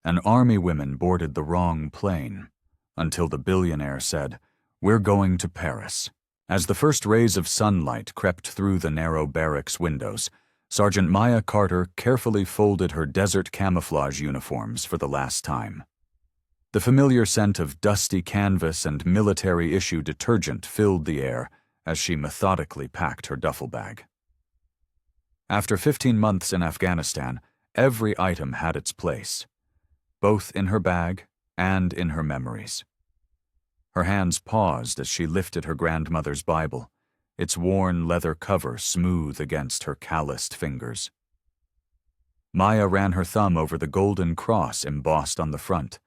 An army women boarded the wrong plane, until the billionaire said, "We're going to Paris." As the first rays of sunlight crept through the narrow barracks windows, Sergeant Maya Carter carefully folded her desert camouflage uniforms for the last time. The familiar scent of dusty canvas and military-issue detergent filled the air as she methodically packed her duffel bag. After 15 months in Afghanistan, every item had its place, both in her bag and in her memories. Her hands paused as she lifted her grandmother's Bible, its worn leather cover smooth against her calloused fingers. Maya ran her thumb over the golden cross embossed on the front,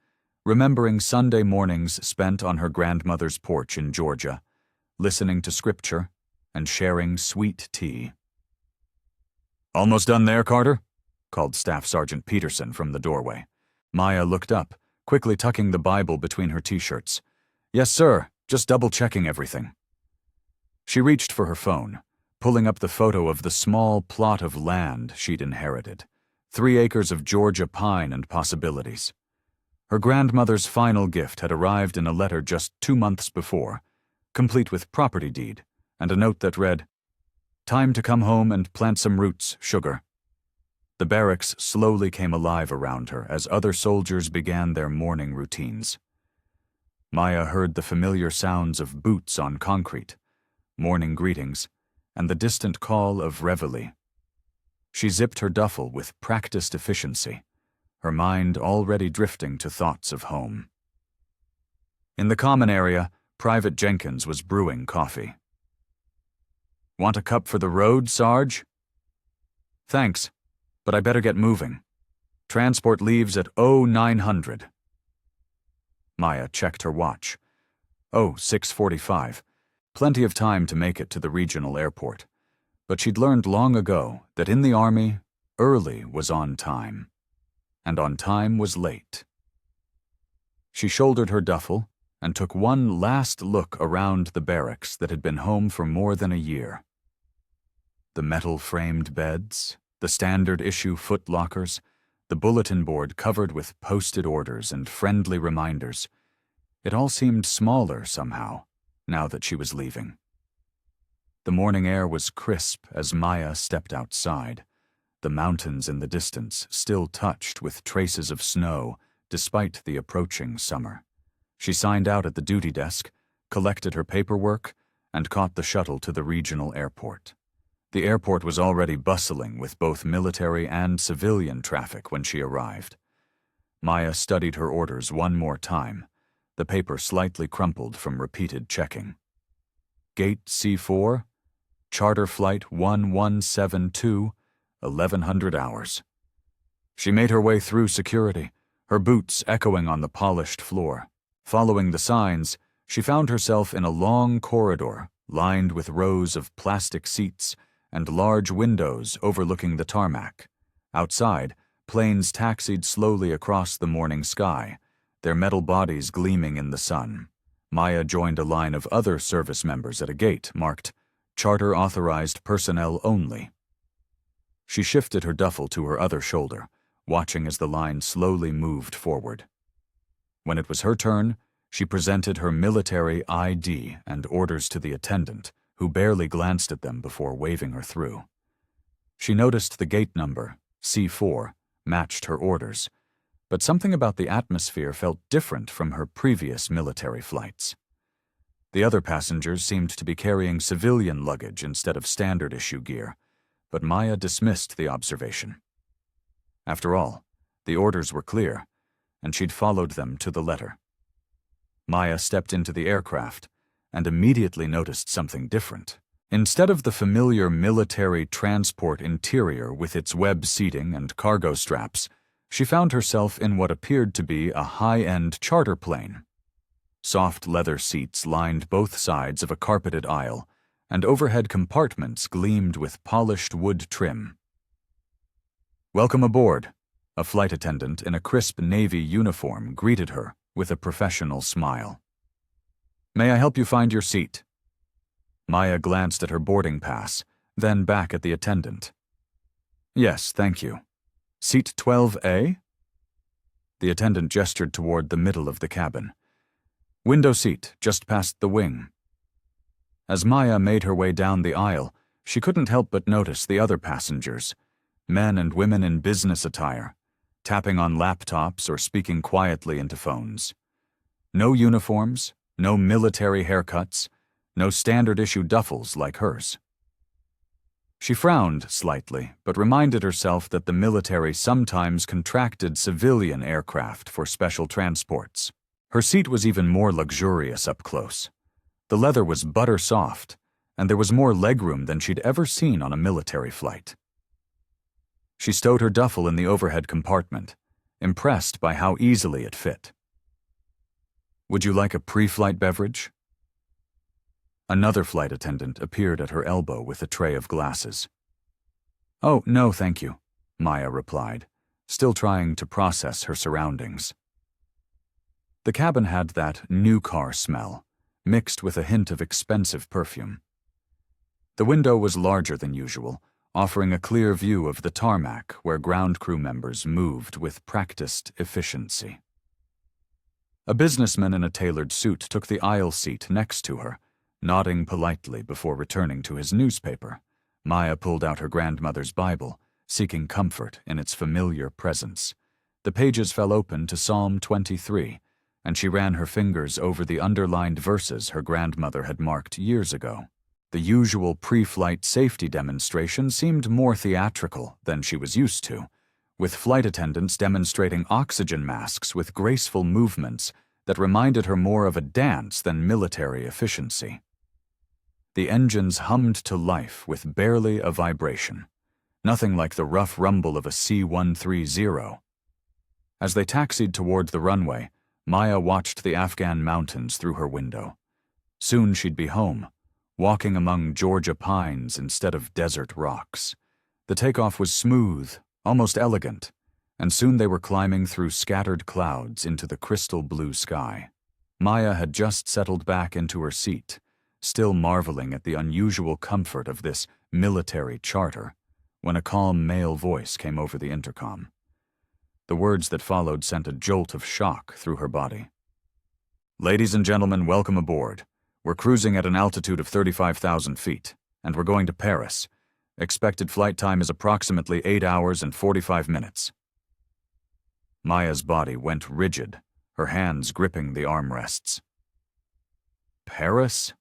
remembering Sunday mornings spent on her grandmother's porch in Georgia, listening to scripture and sharing sweet tea. "Almost done there, Carter?" called Staff Sergeant Peterson from the doorway. Maya looked up, quickly tucking the Bible between her t-shirts. "Yes, sir. Just double-checking everything." She reached for her phone, pulling up the photo of the small plot of land she'd inherited, 3 acres of Georgia pine and possibilities. Her grandmother's final gift had arrived in a letter just 2 months before, complete with property deed and a note that read, "Time to come home and plant some roots, sugar." The barracks slowly came alive around her as other soldiers began their morning routines. Maya heard the familiar sounds of boots on concrete, morning greetings, and the distant call of reveille. She zipped her duffel with practiced efficiency, her mind already drifting to thoughts of home. In the common area, Private Jenkins was brewing coffee. "Want a cup for the road, Sarge?" "Thanks, but I better get moving. Transport leaves at 0900. Maya checked her watch. 6:45. Plenty of time to make it to the regional airport. But she'd learned long ago that in the Army, early was on time, and on time was late. She shouldered her duffel and took one last look around the barracks that had been home for more than a year. The metal-framed beds, the standard-issue footlockers, the bulletin board covered with posted orders and friendly reminders. It all seemed smaller somehow, now that she was leaving. The morning air was crisp as Maya stepped outside, the mountains in the distance still touched with traces of snow despite the approaching summer. She signed out at the duty desk, collected her paperwork, and caught the shuttle to the regional airport. The airport was already bustling with both military and civilian traffic when she arrived. Maya studied her orders one more time, the paper slightly crumpled from repeated checking. Gate C4, charter flight 1172, 1100 hours. She made her way through security, her boots echoing on the polished floor. Following the signs, she found herself in a long corridor lined with rows of plastic seats and large windows overlooking the tarmac. Outside, planes taxied slowly across the morning sky, their metal bodies gleaming in the sun. Maya joined a line of other service members at a gate marked "Charter Authorized Personnel Only." She shifted her duffel to her other shoulder, watching as the line slowly moved forward. When it was her turn, she presented her military ID and orders to the attendant, who barely glanced at them before waving her through. She noticed the gate number, C4, matched her orders, but something about the atmosphere felt different from her previous military flights. The other passengers seemed to be carrying civilian luggage instead of standard-issue gear, but Maya dismissed the observation. After all, the orders were clear, and she'd followed them to the letter. Maya stepped into the aircraft and immediately noticed something different. Instead of the familiar military transport interior with its web seating and cargo straps, she found herself in what appeared to be a high-end charter plane. Soft leather seats lined both sides of a carpeted aisle, and overhead compartments gleamed with polished wood trim. "Welcome aboard," a flight attendant in a crisp navy uniform greeted her with a professional smile. "May I help you find your seat?" Maya glanced at her boarding pass, then back at the attendant. "Yes, thank you. Seat 12A?" The attendant gestured toward the middle of the cabin. "Window seat, just past the wing." As Maya made her way down the aisle, she couldn't help but notice the other passengers, men and women in business attire, tapping on laptops or speaking quietly into phones. No uniforms, no military haircuts, no standard-issue duffels like hers. She frowned slightly, but reminded herself that the military sometimes contracted civilian aircraft for special transports. Her seat was even more luxurious up close. The leather was butter soft, and there was more legroom than she'd ever seen on a military flight. She stowed her duffel in the overhead compartment, impressed by how easily it fit. "Would you like a pre-flight beverage?" Another flight attendant appeared at her elbow with a tray of glasses. "Oh, no, thank you," Maya replied, still trying to process her surroundings. The cabin had that new car smell, mixed with a hint of expensive perfume. The window was larger than usual, offering a clear view of the tarmac where ground crew members moved with practiced efficiency. A businessman in a tailored suit took the aisle seat next to her, nodding politely before returning to his newspaper. Maya pulled out her grandmother's Bible, seeking comfort in its familiar presence. The pages fell open to Psalm 23, and she ran her fingers over the underlined verses her grandmother had marked years ago. The usual pre-flight safety demonstration seemed more theatrical than she was used to, with flight attendants demonstrating oxygen masks with graceful movements that reminded her more of a dance than military efficiency. The engines hummed to life with barely a vibration, nothing like the rough rumble of a C-130. As they taxied toward the runway, Maya watched the Afghan mountains through her window. Soon she'd be home, walking among Georgia pines instead of desert rocks. The takeoff was smooth, almost elegant, and soon they were climbing through scattered clouds into the crystal blue sky. Maya had just settled back into her seat, still marveling at the unusual comfort of this military charter, when a calm male voice came over the intercom. The words that followed sent a jolt of shock through her body. "Ladies and gentlemen, welcome aboard. We're cruising at an altitude of 35,000 feet, and we're going to Paris. Expected flight time is approximately 8 hours and 45 minutes. Maya's body went rigid, her hands gripping the armrests. Paris?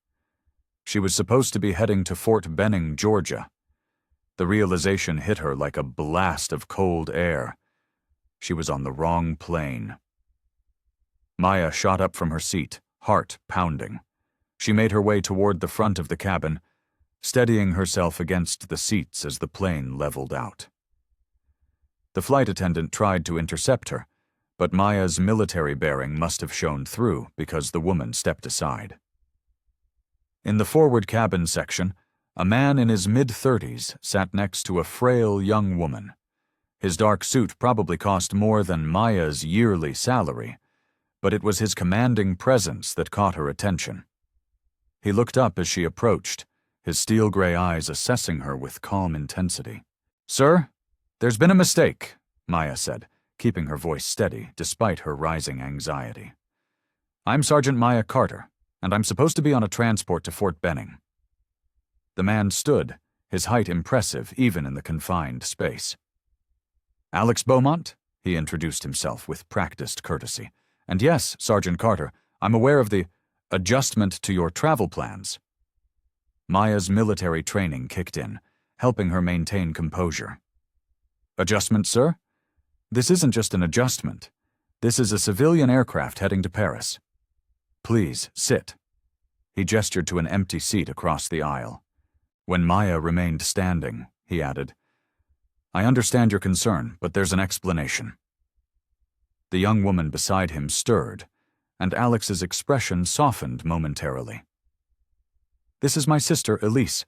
She was supposed to be heading to Fort Benning, Georgia. The realization hit her like a blast of cold air. She was on the wrong plane. Maya shot up from her seat, heart pounding. She made her way toward the front of the cabin, steadying herself against the seats as the plane leveled out. The flight attendant tried to intercept her, but Maya's military bearing must have shown through because the woman stepped aside. In the forward cabin section, a man in his mid-30s sat next to a frail young woman. His dark suit probably cost more than Maya's yearly salary, but it was his commanding presence that caught her attention. He looked up as she approached, his steel-gray eyes assessing her with calm intensity. "Sir, there's been a mistake," Maya said, keeping her voice steady despite her rising anxiety. "I'm Sergeant Maya Carter, and I'm supposed to be on a transport to Fort Benning." The man stood, his height impressive even in the confined space. "Alex Beaumont," he introduced himself with practiced courtesy. "And yes, Sergeant Carter, I'm aware of the adjustment to your travel plans." Maya's military training kicked in, helping her maintain composure. "Adjustment, sir? This isn't just an adjustment. This is a civilian aircraft heading to Paris. Please, sit." He gestured to an empty seat across the aisle. When Maya remained standing, he added, "I understand your concern, but there's an explanation." The young woman beside him stirred, and Alex's expression softened momentarily. "This is my sister, Elise.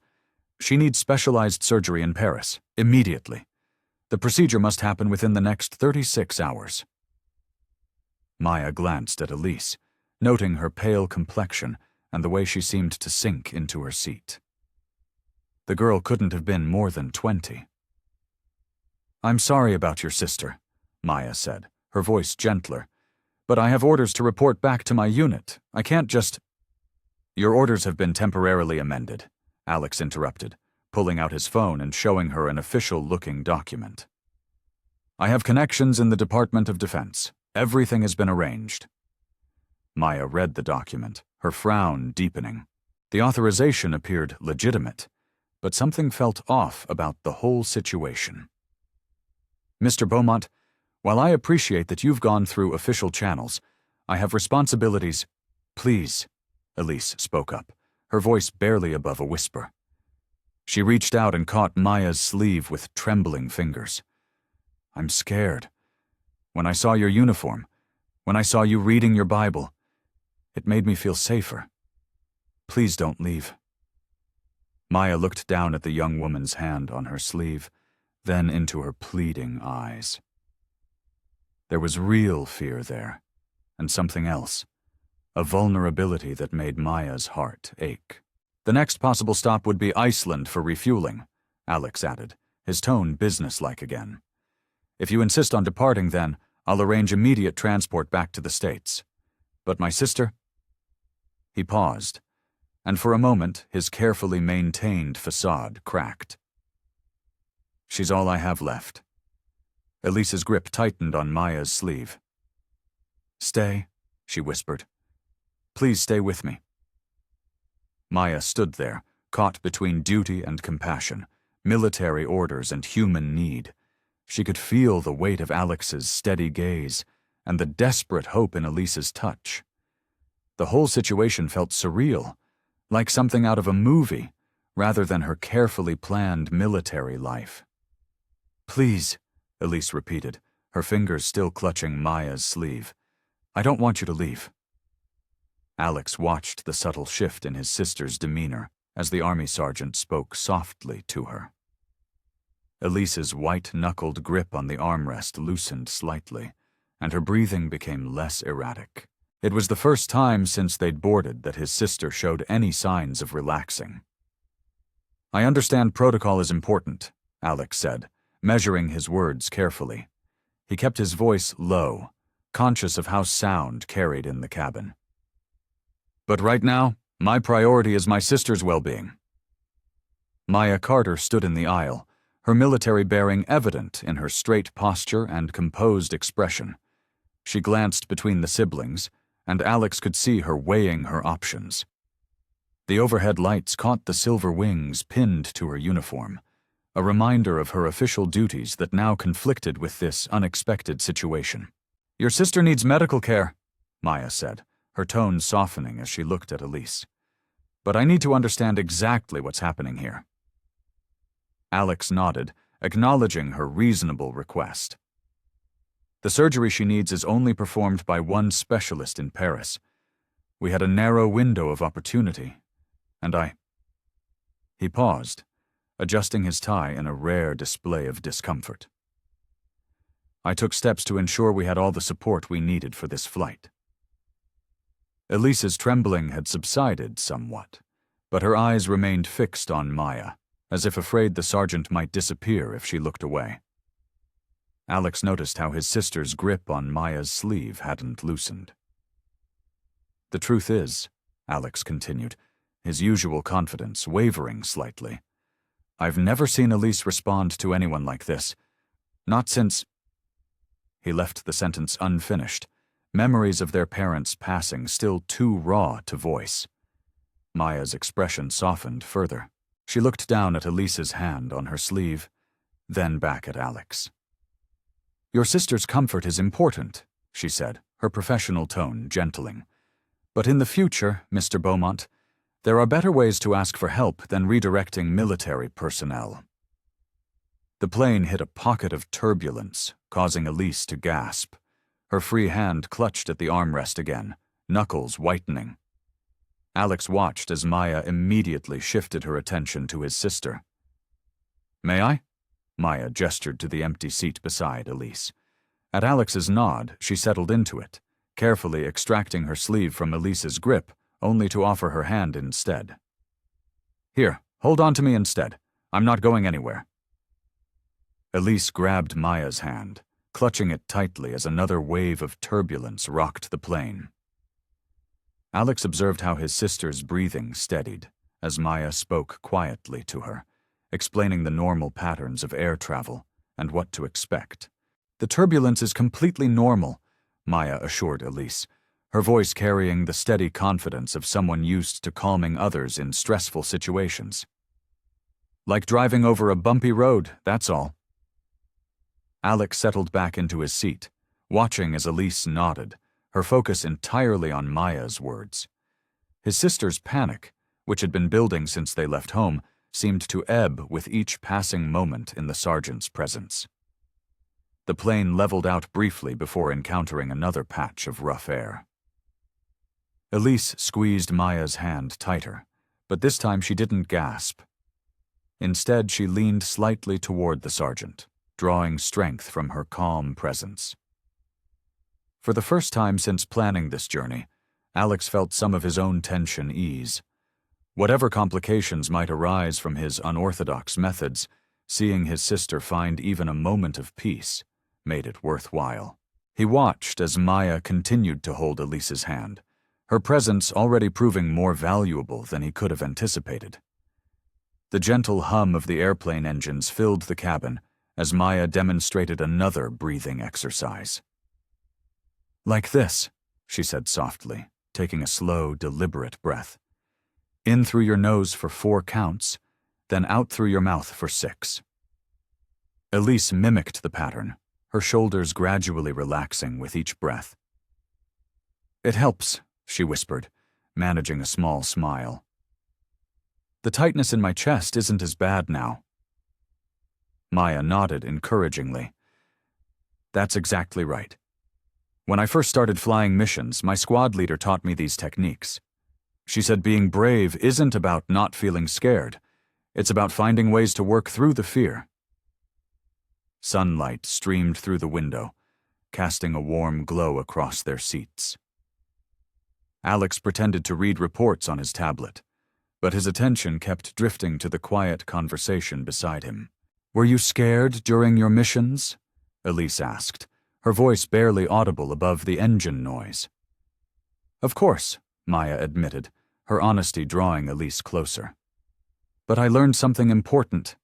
She needs specialized surgery in Paris, immediately. The procedure must happen within the next 36 hours. Maya glanced at Elise, noting her pale complexion and the way she seemed to sink into her seat. The girl couldn't have been more than 20. "I'm sorry about your sister," Maya said, her voice gentler. "But I have orders to report back to my unit. I can't just—" "Your orders have been temporarily amended," Alex interrupted, pulling out his phone and showing her an official-looking document. "I have connections in the Department of Defense. Everything has been arranged." Maya read the document, her frown deepening. The authorization appeared legitimate, but something felt off about the whole situation. "Mr. Beaumont, while I appreciate that you've gone through official channels, I have responsibilities—" "Please," Elise spoke up, her voice barely above a whisper. She reached out and caught Maya's sleeve with trembling fingers. "I'm scared. When I saw your uniform, when I saw you reading your Bible, it made me feel safer. Please don't leave." Maya looked down at the young woman's hand on her sleeve, then into her pleading eyes. There was real fear there, and something else, a vulnerability that made Maya's heart ache. "The next possible stop would be Iceland for refueling," Alex added, his tone businesslike again. "If you insist on departing, then I'll arrange immediate transport back to the States. But my sister—" He paused, and for a moment his carefully maintained facade cracked. "She's all I have left." Elise's grip tightened on Maya's sleeve. "Stay," she whispered. "Please stay with me." Maya stood there, caught between duty and compassion, military orders and human need. She could feel the weight of Alex's steady gaze and the desperate hope in Elise's touch. The whole situation felt surreal, like something out of a movie, rather than her carefully planned military life. "Please," Elise repeated, her fingers still clutching Maya's sleeve. "I don't want you to leave." Alex watched the subtle shift in his sister's demeanor as the army sergeant spoke softly to her. Elise's white-knuckled grip on the armrest loosened slightly, and her breathing became less erratic. It was the first time since they'd boarded that his sister showed any signs of relaxing. "I understand protocol is important," Alex said, measuring his words carefully. He kept his voice low, conscious of how sound carried in the cabin. "But right now, my priority is my sister's well-being." Maya Carter stood in the aisle, her military bearing evident in her straight posture and composed expression. She glanced between the siblings, and Alex could see her weighing her options. The overhead lights caught the silver wings pinned to her uniform, a reminder of her official duties that now conflicted with this unexpected situation. "Your sister needs medical care," Maya said, her tone softening as she looked at Elise. "But I need to understand exactly what's happening here." Alex nodded, acknowledging her reasonable request. "The surgery she needs is only performed by one specialist in Paris. We had a narrow window of opportunity, and He paused, adjusting his tie in a rare display of discomfort. "I took steps to ensure we had all the support we needed for this flight." Elise's trembling had subsided somewhat, but her eyes remained fixed on Maya, as if afraid the sergeant might disappear if she looked away. Alex noticed how his sister's grip on Maya's sleeve hadn't loosened. "The truth is," Alex continued, his usual confidence wavering slightly, "I've never seen Elise respond to anyone like this. Not since—" He left the sentence unfinished, memories of their parents' passing still too raw to voice. Maya's expression softened further. She looked down at Elise's hand on her sleeve, then back at Alex. "Your sister's comfort is important," she said, her professional tone gentling. "But in the future, Mr. Beaumont, there are better ways to ask for help than redirecting military personnel." The plane hit a pocket of turbulence, causing Elise to gasp. Her free hand clutched at the armrest again, knuckles whitening. Alex watched as Maya immediately shifted her attention to his sister. "May I?" Maya gestured to the empty seat beside Elise. At Alex's nod, she settled into it, carefully extracting her sleeve from Elise's grip, only to offer her hand instead. "Here, hold on to me instead. I'm not going anywhere." Elise grabbed Maya's hand, clutching it tightly as another wave of turbulence rocked the plane. Alex observed how his sister's breathing steadied as Maya spoke quietly to her, explaining the normal patterns of air travel and what to expect. "The turbulence is completely normal," Maya assured Elise, her voice carrying the steady confidence of someone used to calming others in stressful situations. "Like driving over a bumpy road, that's all." Alex settled back into his seat, watching as Elise nodded, her focus entirely on Maya's words. His sister's panic, which had been building since they left home, seemed to ebb with each passing moment in the sergeant's presence. The plane leveled out briefly before encountering another patch of rough air. Elise squeezed Maya's hand tighter, but this time she didn't gasp. Instead, she leaned slightly toward the sergeant, drawing strength from her calm presence. For the first time since planning this journey, Alex felt some of his own tension ease. Whatever complications might arise from his unorthodox methods, seeing his sister find even a moment of peace made it worthwhile. He watched as Maya continued to hold Elise's hand, her presence already proving more valuable than he could have anticipated. The gentle hum of the airplane engines filled the cabin as Maya demonstrated another breathing exercise. "Like this," she said softly, taking a slow, deliberate breath. "In through your nose for 4 counts, then out through your mouth for 6. Elise mimicked the pattern, her shoulders gradually relaxing with each breath. "It helps," she whispered, managing a small smile. "The tightness in my chest isn't as bad now." Maya nodded encouragingly. "That's exactly right. When I first started flying missions, my squad leader taught me these techniques. She said being brave isn't about not feeling scared. It's about finding ways to work through the fear." Sunlight streamed through the window, casting a warm glow across their seats. Alex pretended to read reports on his tablet, but his attention kept drifting to the quiet conversation beside him. "Were you scared during your missions?" Elise asked, her voice barely audible above the engine noise. "Of course," Maya admitted, her honesty drawing Elise closer. "But I learned something important.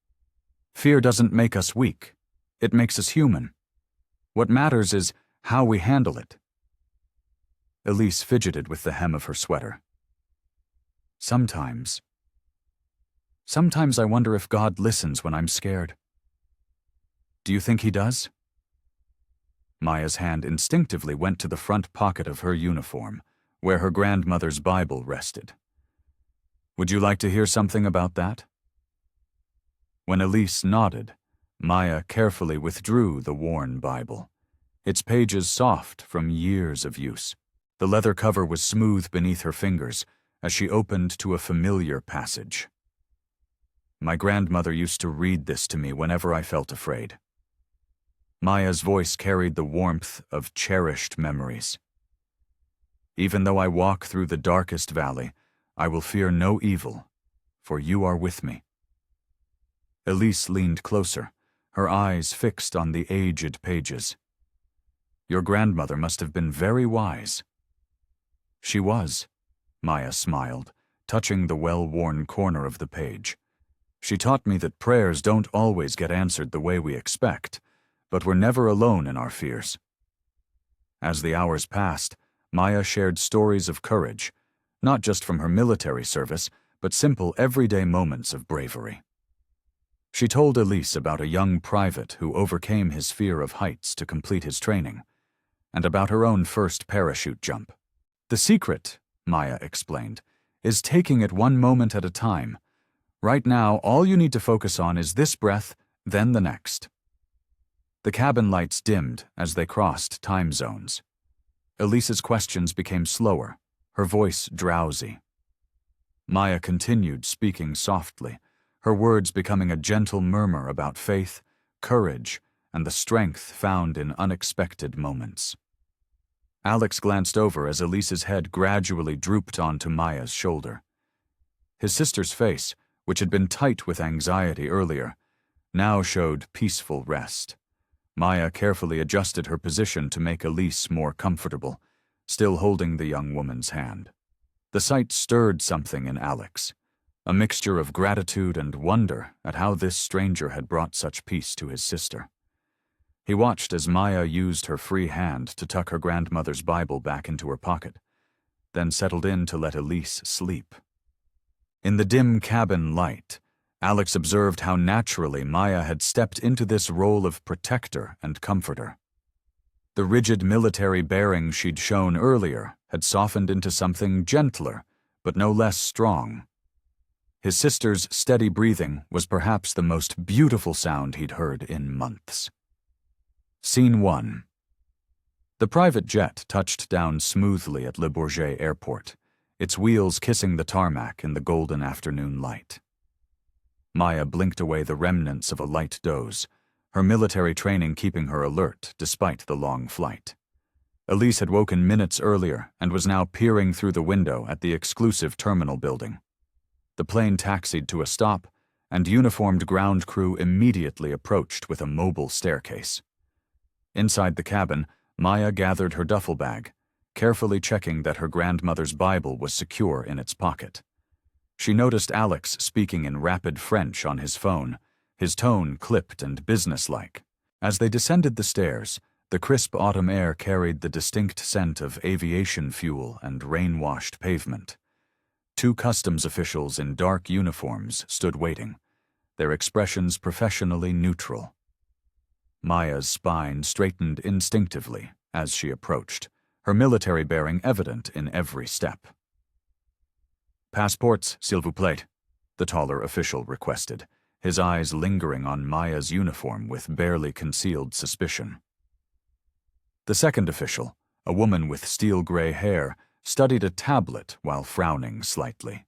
Fear doesn't make us weak. It makes us human. What matters is how we handle it." Elise fidgeted with the hem of her sweater. Sometimes I wonder if God listens when I'm scared." "Do you think he does?" Maya's hand instinctively went to the front pocket of her uniform, where her grandmother's Bible rested. "Would you like to hear something about that?" When Elise nodded, Maya carefully withdrew the worn Bible, its pages soft from years of use. The leather cover was smooth beneath her fingers as she opened to a familiar passage. "My grandmother used to read this to me whenever I felt afraid." Maya's voice carried the warmth of cherished memories. "Even though I walk through the darkest valley, I will fear no evil, for you are with me." Elise leaned closer, her eyes fixed on the aged pages. "Your grandmother must have been very wise." "She was," Maya smiled, touching the well-worn corner of the page. "She taught me that prayers don't always get answered the way we expect, but we're never alone in our fears." As the hours passed, Maya shared stories of courage, not just from her military service, but simple everyday moments of bravery. She told Elise about a young private who overcame his fear of heights to complete his training, and about her own first parachute jump. "The secret," Maya explained, "is taking it one moment at a time. Right now, all you need to focus on is this breath, then the next." The cabin lights dimmed as they crossed time zones. Elise's questions became slower, her voice drowsy. Maya continued speaking softly, her words becoming a gentle murmur about faith, courage, and the strength found in unexpected moments. Alex glanced over as Elise's head gradually drooped onto Maya's shoulder. His sister's face, which had been tight with anxiety earlier, now showed peaceful rest. Maya carefully adjusted her position to make Elise more comfortable, still holding the young woman's hand. The sight stirred something in Alex, a mixture of gratitude and wonder at how this stranger had brought such peace to his sister. He watched as Maya used her free hand to tuck her grandmother's Bible back into her pocket, then settled in to let Elise sleep. In the dim cabin light, Alex observed how naturally Maya had stepped into this role of protector and comforter. The rigid military bearing she'd shown earlier had softened into something gentler, but no less strong. His sister's steady breathing was perhaps the most beautiful sound he'd heard in months. Scene 1. The private jet touched down smoothly at Le Bourget Airport, its wheels kissing the tarmac in the golden afternoon light. Maya blinked away the remnants of a light doze, her military training keeping her alert despite the long flight. Elise had woken minutes earlier and was now peering through the window at the exclusive terminal building. The plane taxied to a stop, and uniformed ground crew immediately approached with a mobile staircase. Inside the cabin, Maya gathered her duffel bag, carefully checking that her grandmother's Bible was secure in its pocket. She noticed Alex speaking in rapid French on his phone, his tone clipped and businesslike. As they descended the stairs, the crisp autumn air carried the distinct scent of aviation fuel and rain-washed pavement. 2 customs officials in dark uniforms stood waiting, their expressions professionally neutral. Maya's spine straightened instinctively as she approached, her military bearing evident in every step. "Passports, s'il vous plaît," the taller official requested, his eyes lingering on Maya's uniform with barely concealed suspicion. The second official, a woman with steel-gray hair, studied a tablet while frowning slightly.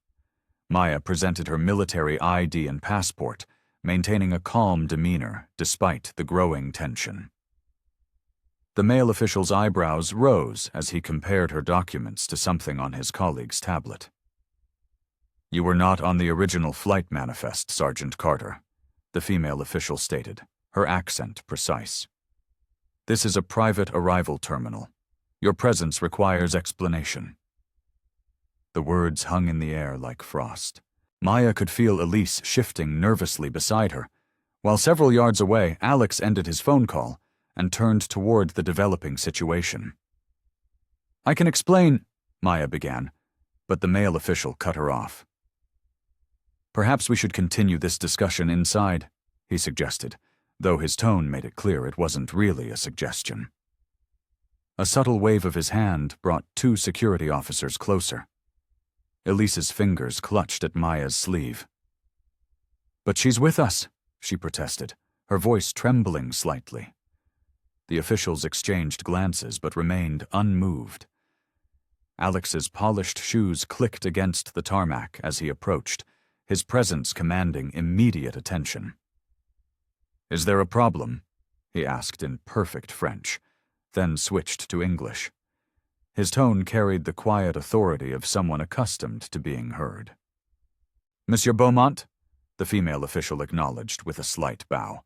Maya presented her military ID and passport, maintaining a calm demeanor despite the growing tension. The male official's eyebrows rose as he compared her documents to something on his colleague's tablet. "You were not on the original flight manifest, Sergeant Carter," the female official stated, her accent precise. "This is a private arrival terminal. Your presence requires explanation." The words hung in the air like frost. Maya could feel Elise shifting nervously beside her, while several yards away, Alex ended his phone call and turned toward the developing situation. "I can explain," Maya began, but the male official cut her off. "Perhaps we should continue this discussion inside," he suggested, though his tone made it clear it wasn't really a suggestion. A subtle wave of his hand brought 2 security officers closer. Elise's fingers clutched at Maya's sleeve. "But she's with us," she protested, her voice trembling slightly. The officials exchanged glances but remained unmoved. Alex's polished shoes clicked against the tarmac as he approached, his presence commanding immediate attention. "Is there a problem?" he asked in perfect French, then switched to English. His tone carried the quiet authority of someone accustomed to being heard. "Monsieur Beaumont," the female official acknowledged with a slight bow.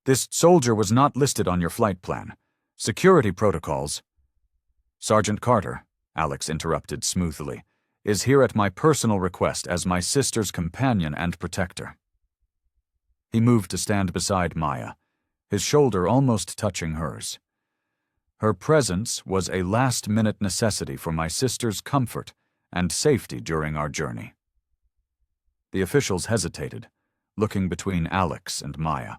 "This soldier was not listed on your flight plan. Security protocols—" "Sergeant Carter," Alex interrupted smoothly, "is here at my personal request as my sister's companion and protector." He moved to stand beside Maya, his shoulder almost touching hers. "Her presence was a last-minute necessity for my sister's comfort and safety during our journey." The officials hesitated, looking between Alex and Maya.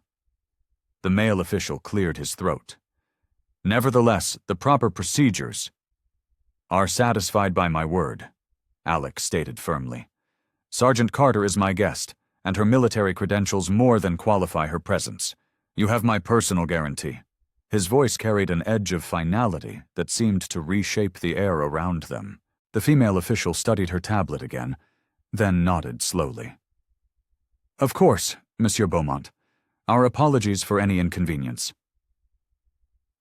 The male official cleared his throat. "Nevertheless, the proper procedures are satisfied by my word," Alex stated firmly. "Sergeant Carter is my guest, and her military credentials more than qualify her presence. You have my personal guarantee." His voice carried an edge of finality that seemed to reshape the air around them. The female official studied her tablet again, then nodded slowly. "Of course, Monsieur Beaumont. Our apologies for any inconvenience."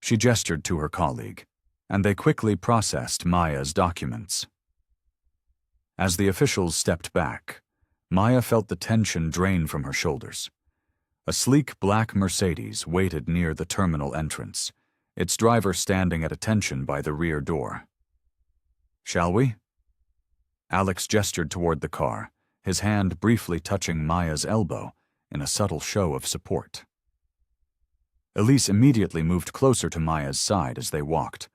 She gestured to her colleague, and they quickly processed Maya's documents. As the officials stepped back, Maya felt the tension drain from her shoulders. A sleek black Mercedes waited near the terminal entrance, its driver standing at attention by the rear door. "Shall we?" Alex gestured toward the car, his hand briefly touching Maya's elbow in a subtle show of support. Elise immediately moved closer to Maya's side as they walked,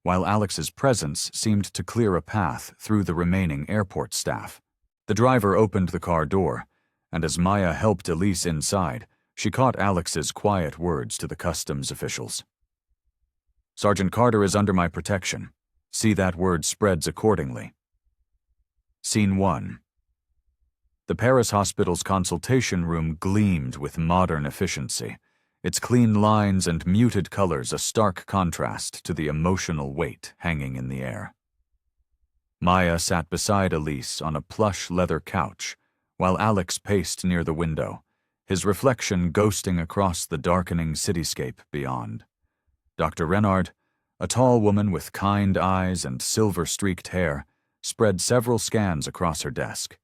while Alex's presence seemed to clear a path through the remaining airport staff. The driver opened the car door, and as Maya helped Elise inside, she caught Alex's quiet words to the customs officials. "Sergeant Carter is under my protection. See that word spreads accordingly." Scene 1. The Paris hospital's consultation room gleamed with modern efficiency, its clean lines and muted colors a stark contrast to the emotional weight hanging in the air. Maya sat beside Elise on a plush leather couch, while Alex paced near the window, his reflection ghosting across the darkening cityscape beyond. Dr. Renard, a tall woman with kind eyes and silver-streaked hair, spread several scans across her desk.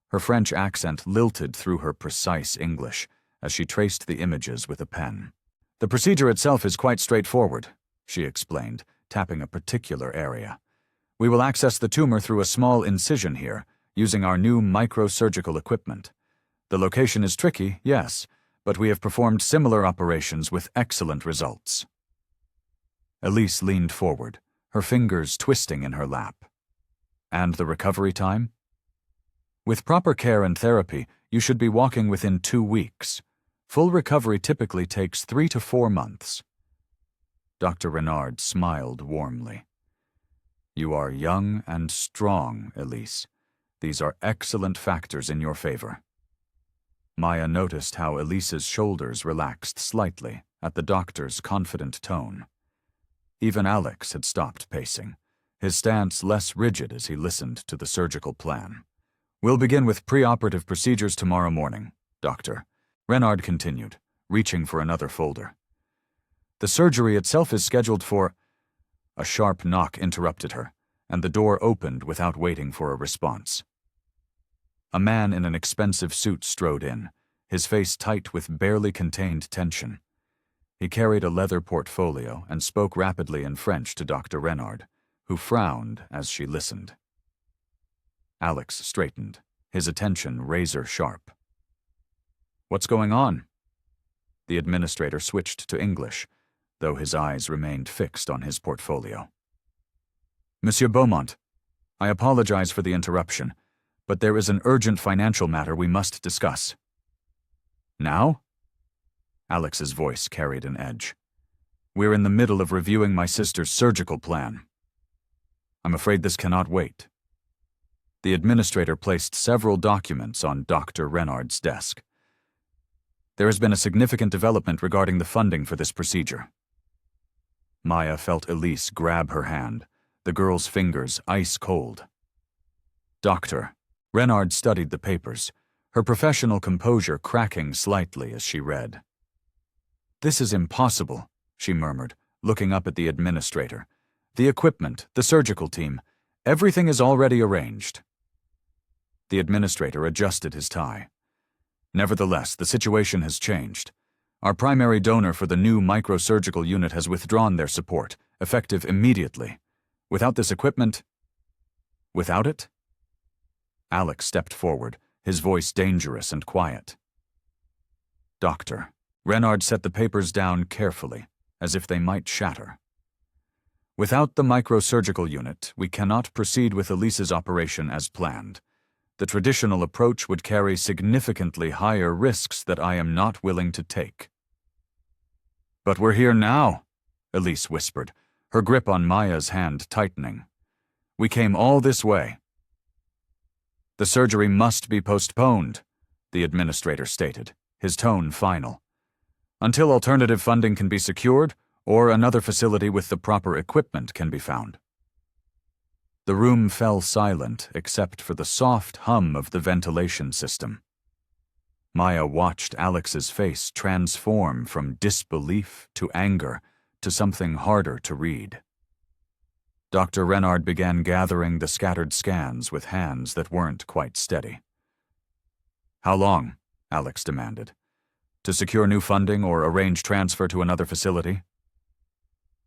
Her French accent lilted through her precise English as she traced the images with a pen. "The procedure itself is quite straightforward," she explained, tapping a particular area. "We will access the tumor through a small incision here, using our new microsurgical equipment. The location is tricky, yes, but we have performed similar operations with excellent results." Elise leaned forward, her fingers twisting in her lap. "And the recovery time?" "With proper care and therapy, you should be walking within 2 weeks. Full recovery typically takes 3 to 4 months. Dr. Renard smiled warmly. "You are young and strong, Elise. These are excellent factors in your favor." Maya noticed how Elise's shoulders relaxed slightly at the doctor's confident tone. Even Alex had stopped pacing, his stance less rigid as he listened to the surgical plan. "We'll begin with preoperative procedures tomorrow morning, Doctor," Renard continued, reaching for another folder. "The surgery itself is scheduled for—" A sharp knock interrupted her, and the door opened without waiting for a response. A man in an expensive suit strode in, his face tight with barely contained tension. He carried a leather portfolio and spoke rapidly in French to Dr. Renard, who frowned as she listened. Alex straightened, his attention razor-sharp. "What's going on?" The administrator switched to English, though his eyes remained fixed on his portfolio. "Monsieur Beaumont, I apologize for the interruption, but there is an urgent financial matter we must discuss." "Now?" Alex's voice carried an edge. "We're in the middle of reviewing my sister's surgical plan. I'm afraid this cannot wait." The administrator placed several documents on Dr. Renard's desk. "There has been a significant development regarding the funding for this procedure." Maya felt Elise grab her hand, the girl's fingers ice cold. "Doctor," Renard studied the papers, her professional composure cracking slightly as she read. "This is impossible," she murmured, looking up at the administrator. "The equipment, the surgical team, everything is already arranged." The administrator adjusted his tie. "Nevertheless, the situation has changed. Our primary donor for the new microsurgical unit has withdrawn their support, effective immediately. Without this equipment—" "Without it?" Alex stepped forward, his voice dangerous and quiet. "Doctor," Renard set the papers down carefully, as if they might shatter. "Without the microsurgical unit, we cannot proceed with Elise's operation as planned. The traditional approach would carry significantly higher risks that I am not willing to take." "But we're here now," Elise whispered, her grip on Maya's hand tightening. "We came all this way." "The surgery must be postponed," the administrator stated, his tone final. "Until alternative funding can be secured, or another facility with the proper equipment can be found." The room fell silent except for the soft hum of the ventilation system. Maya watched Alex's face transform from disbelief to anger to something harder to read. Dr. Renard began gathering the scattered scans with hands that weren't quite steady. "How long?" Alex demanded. To secure new funding or arrange transfer to another facility?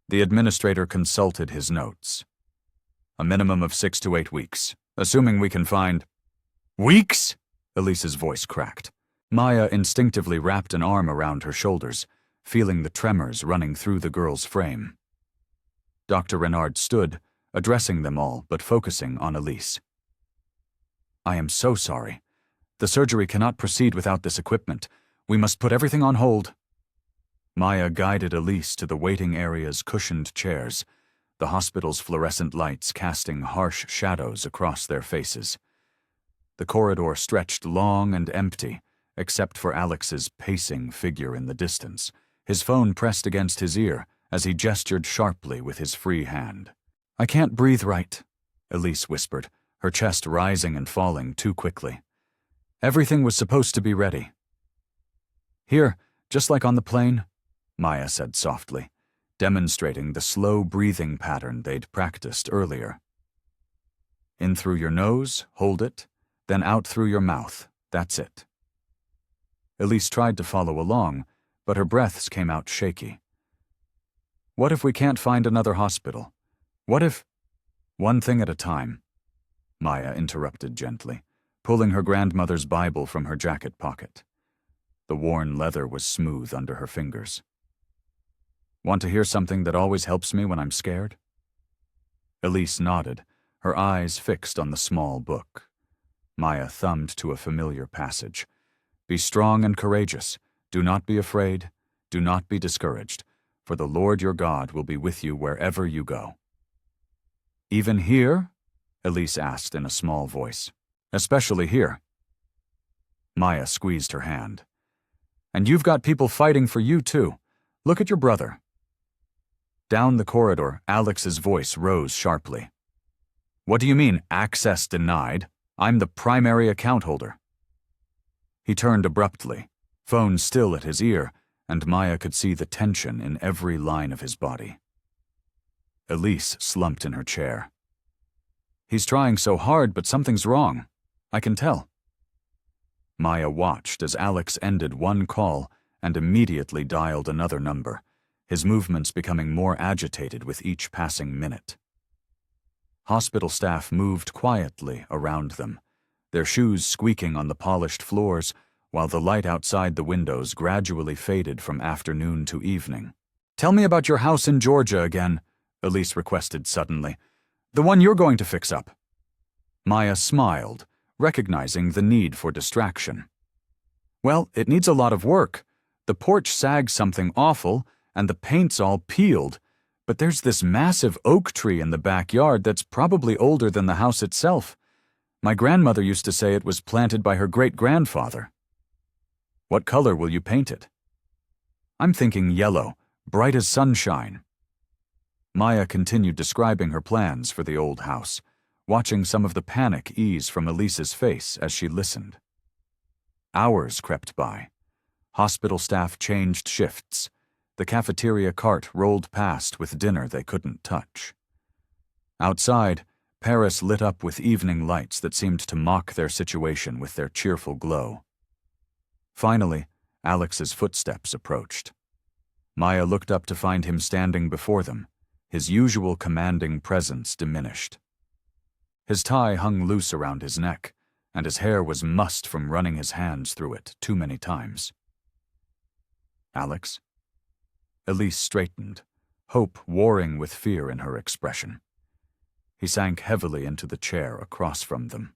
The administrator consulted his notes. A minimum of 6 to 8 weeks, assuming we can find... Weeks? Elise's voice cracked. Maya instinctively wrapped an arm around her shoulders, feeling the tremors running through the girl's frame. Dr. Renard stood, addressing them all but focusing on Elise. I am so sorry. The surgery cannot proceed without this equipment. We must put everything on hold. Maya guided Elise to the waiting area's cushioned chairs, the hospital's fluorescent lights casting harsh shadows across their faces. The corridor stretched long and empty, except for Alex's pacing figure in the distance, his phone pressed against his ear as he gestured sharply with his free hand. I can't breathe right, Elise whispered, her chest rising and falling too quickly. Everything was supposed to be ready. Here, just like on the plane, Maya said softly, demonstrating the slow breathing pattern they'd practiced earlier. In through your nose, hold it, then out through your mouth, that's it. Elise tried to follow along, but her breaths came out shaky. What if we can't find another hospital? What if... One thing at a time, Maya interrupted gently, pulling her grandmother's Bible from her jacket pocket. The worn leather was smooth under her fingers. Want to hear something that always helps me when I'm scared? Elise nodded, her eyes fixed on the small book. Maya thumbed to a familiar passage. Be strong and courageous. Do not be afraid. Do not be discouraged, for the Lord your God will be with you wherever you go. Even here? Elise asked in a small voice. Especially here. Maya squeezed her hand. And you've got people fighting for you too. Look at your brother. Down the corridor, Alex's voice rose sharply. What do you mean, access denied? I'm the primary account holder. He turned abruptly, phone still at his ear, and Maya could see the tension in every line of his body. Elise slumped in her chair. He's trying so hard, but something's wrong. I can tell. Maya watched as Alex ended one call and immediately dialed another number, his movements becoming more agitated with each passing minute. Hospital staff moved quietly around them, their shoes squeaking on the polished floors, while the light outside the windows gradually faded from afternoon to evening. Tell me about your house in Georgia again, Elise requested suddenly. The one you're going to fix up. Maya smiled, recognizing the need for distraction. Well, it needs a lot of work. The porch sags something awful, and the paint's all peeled, but there's this massive oak tree in the backyard that's probably older than the house itself. My grandmother used to say it was planted by her great-grandfather. What color will you paint it? I'm thinking yellow, bright as sunshine. Maya continued describing her plans for the old house, watching some of the panic ease from Elise's face as she listened. Hours crept by. Hospital staff changed shifts. The cafeteria cart rolled past with dinner they couldn't touch. Outside, Paris lit up with evening lights that seemed to mock their situation with their cheerful glow. Finally, Alex's footsteps approached. Maya looked up to find him standing before them, his usual commanding presence diminished. His tie hung loose around his neck, and his hair was mussed from running his hands through it too many times. Alex? Elise straightened, hope warring with fear in her expression. He sank heavily into the chair across from them.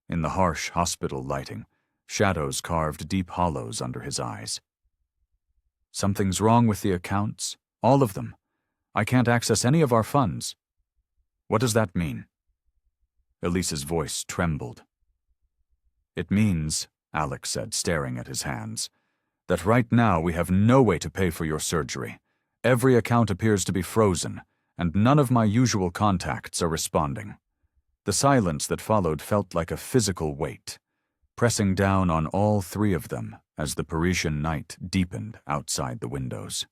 In the harsh hospital lighting, shadows carved deep hollows under his eyes. Something's wrong with the accounts, all of them. I can't access any of our funds. What does that mean? Elise's voice trembled. It means, Alex said, staring at his hands, that right now we have no way to pay for your surgery. Every account appears to be frozen, and none of my usual contacts are responding. The silence that followed felt like a physical weight, pressing down on all three of them as the Parisian night deepened outside the windows.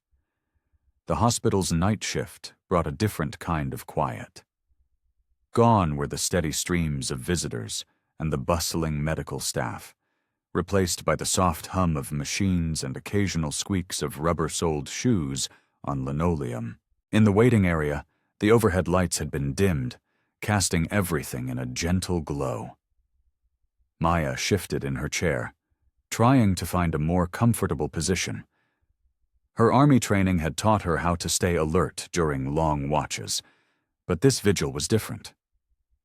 The hospital's night shift brought a different kind of quiet. Gone were the steady streams of visitors and the bustling medical staff, replaced by the soft hum of machines and occasional squeaks of rubber-soled shoes on linoleum. In the waiting area, the overhead lights had been dimmed, casting everything in a gentle glow. Maya shifted in her chair, trying to find a more comfortable position. Her army training had taught her how to stay alert during long watches, but this vigil was different,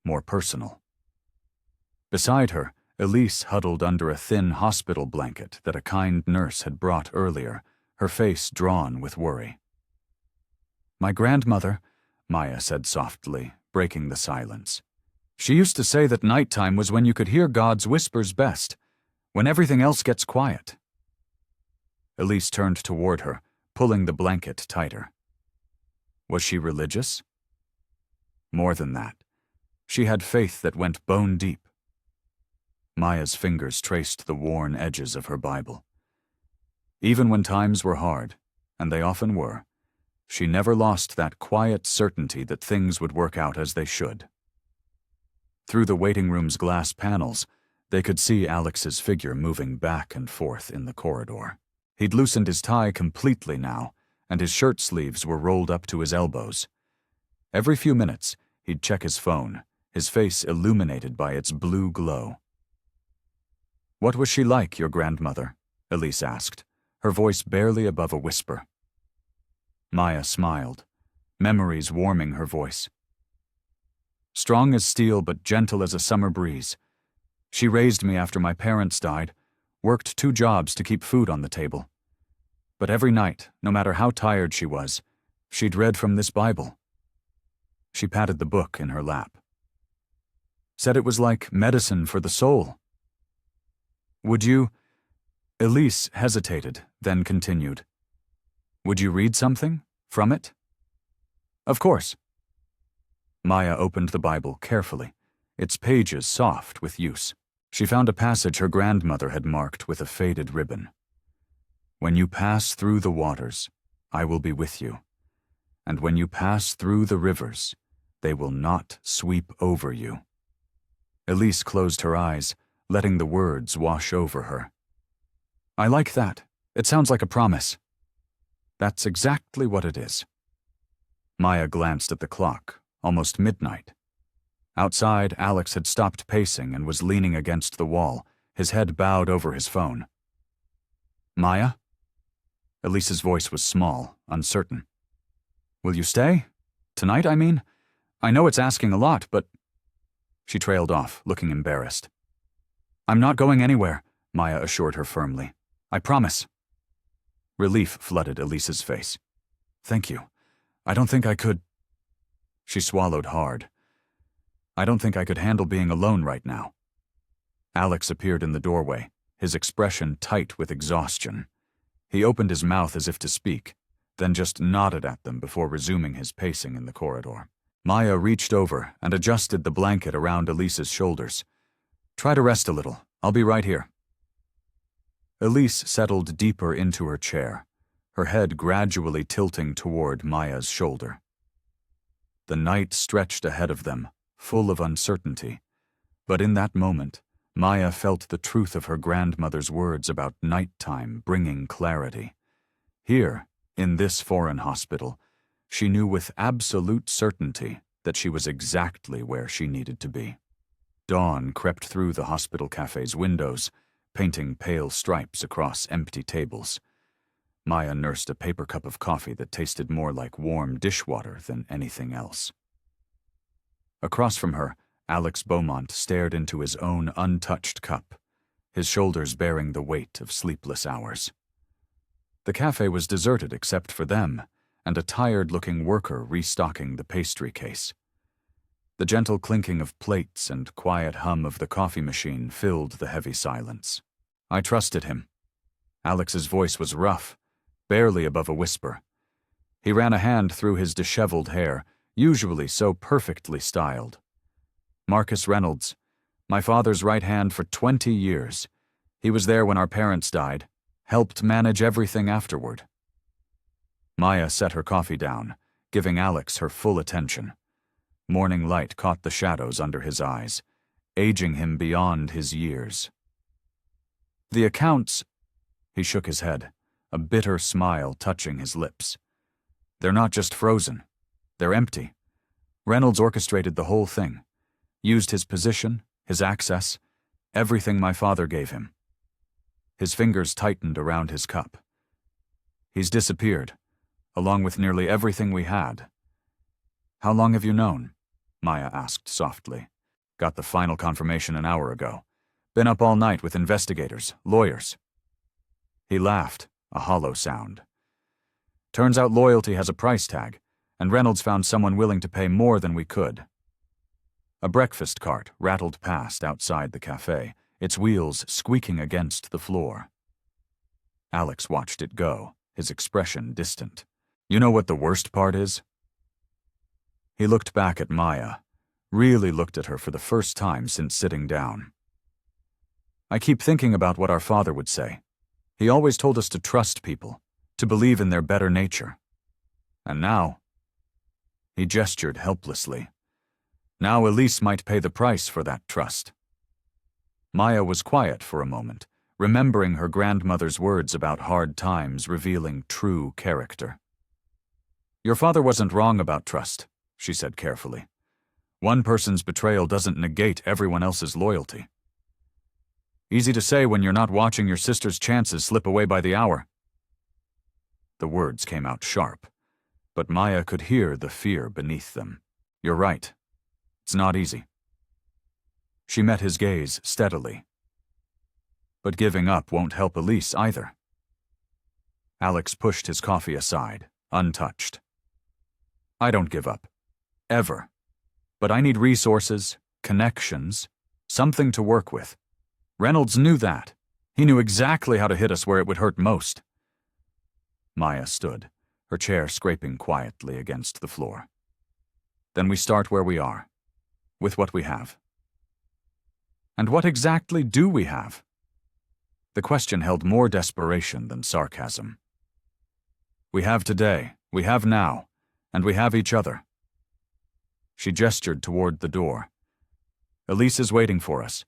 more personal. Beside her, Elise huddled under a thin hospital blanket that a kind nurse had brought earlier, her face drawn with worry. "My grandmother," Maya said softly, breaking the silence. "She used to say that nighttime was when you could hear God's whispers best, when everything else gets quiet." Elise turned toward her, pulling the blanket tighter. Was she religious? More than that. She had faith that went bone deep. Maya's fingers traced the worn edges of her Bible. Even when times were hard, and they often were, she never lost that quiet certainty that things would work out as they should. Through the waiting room's glass panels, they could see Alex's figure moving back and forth in the corridor. He'd loosened his tie completely now, and his shirt sleeves were rolled up to his elbows. Every few minutes, he'd check his phone, his face illuminated by its blue glow. "What was she like, your grandmother?" Elise asked, her voice barely above a whisper. Maya smiled, memories warming her voice. "Strong as steel but gentle as a summer breeze. She raised me after my parents died, worked 2 jobs to keep food on the table. But every night, no matter how tired she was, she'd read from this Bible." She patted the book in her lap. "Said it was like medicine for the soul." "Would you—" Elise hesitated, then continued. "Would you read something from it?" "Of course." Maya opened the Bible carefully, its pages soft with use. She found a passage her grandmother had marked with a faded ribbon. "When you pass through the waters, I will be with you. And when you pass through the rivers, they will not sweep over you." Elise closed her eyes, letting the words wash over her. "I like that. It sounds like a promise." "That's exactly what it is." Maya glanced at the clock, almost midnight. Outside, Alex had stopped pacing and was leaning against the wall, his head bowed over his phone. "Maya?" Elise's voice was small, uncertain. "Will you stay? Tonight, I mean? I know it's asking a lot, but—" She trailed off, looking embarrassed. "I'm not going anywhere," Maya assured her firmly. "I promise." Relief flooded Elise's face. "Thank you. I don't think I could—" She swallowed hard. "I don't think I could handle being alone right now." Alex appeared in the doorway, his expression tight with exhaustion. He opened his mouth as if to speak, then just nodded at them before resuming his pacing in the corridor. Maya reached over and adjusted the blanket around Elise's shoulders. "Try to rest a little. I'll be right here." Elise settled deeper into her chair, her head gradually tilting toward Maya's shoulder. The night stretched ahead of them, full of uncertainty, but in that moment, Maya felt the truth of her grandmother's words about nighttime bringing clarity. Here, in this foreign hospital, she knew with absolute certainty that she was exactly where she needed to be. Dawn crept through the hospital cafe's windows, painting pale stripes across empty tables. Maya nursed a paper cup of coffee that tasted more like warm dishwater than anything else. Across from her, Alex Beaumont stared into his own untouched cup, his shoulders bearing the weight of sleepless hours. The cafe was deserted except for them, and a tired-looking worker restocking the pastry case. The gentle clinking of plates and quiet hum of the coffee machine filled the heavy silence. I trusted him. Alex's voice was rough, barely above a whisper. He ran a hand through his disheveled hair, usually so perfectly styled. "Marcus Reynolds, my father's right hand for 20 years. He was there when our parents died, helped manage everything afterward." Maya set her coffee down, giving Alex her full attention. Morning light caught the shadows under his eyes, aging him beyond his years. The accounts— He shook his head, a bitter smile touching his lips. They're not just frozen. They're empty. Reynolds orchestrated the whole thing. Used his position, his access, everything my father gave him. His fingers tightened around his cup. He's disappeared, along with nearly everything we had. How long have you known? Maya asked softly. Got the final confirmation an hour ago. Been up all night with investigators, lawyers. He laughed, a hollow sound. Turns out loyalty has a price tag, and Reynolds found someone willing to pay more than we could. A breakfast cart rattled past outside the cafe, its wheels squeaking against the floor. Alex watched it go, his expression distant. You know what the worst part is? He looked back at Maya, really looked at her for the first time since sitting down. I keep thinking about what our father would say. He always told us to trust people, to believe in their better nature. And now— He gestured helplessly. Now Elise might pay the price for that trust. Maya was quiet for a moment, remembering her grandmother's words about hard times revealing true character. Your father wasn't wrong about trust, she said carefully. One person's betrayal doesn't negate everyone else's loyalty. Easy to say when you're not watching your sister's chances slip away by the hour. The words came out sharp, but Maya could hear the fear beneath them. You're right. It's not easy. She met his gaze steadily. But giving up won't help Elise either. Alex pushed his coffee aside, untouched. I don't give up. Ever. But I need resources, connections, something to work with. Reynolds knew that. He knew exactly how to hit us where it would hurt most. Maya stood, her chair scraping quietly against the floor. Then we start where we are, with what we have. And what exactly do we have? The question held more desperation than sarcasm. We have today, we have now, and we have each other. She gestured toward the door. Elise is waiting for us,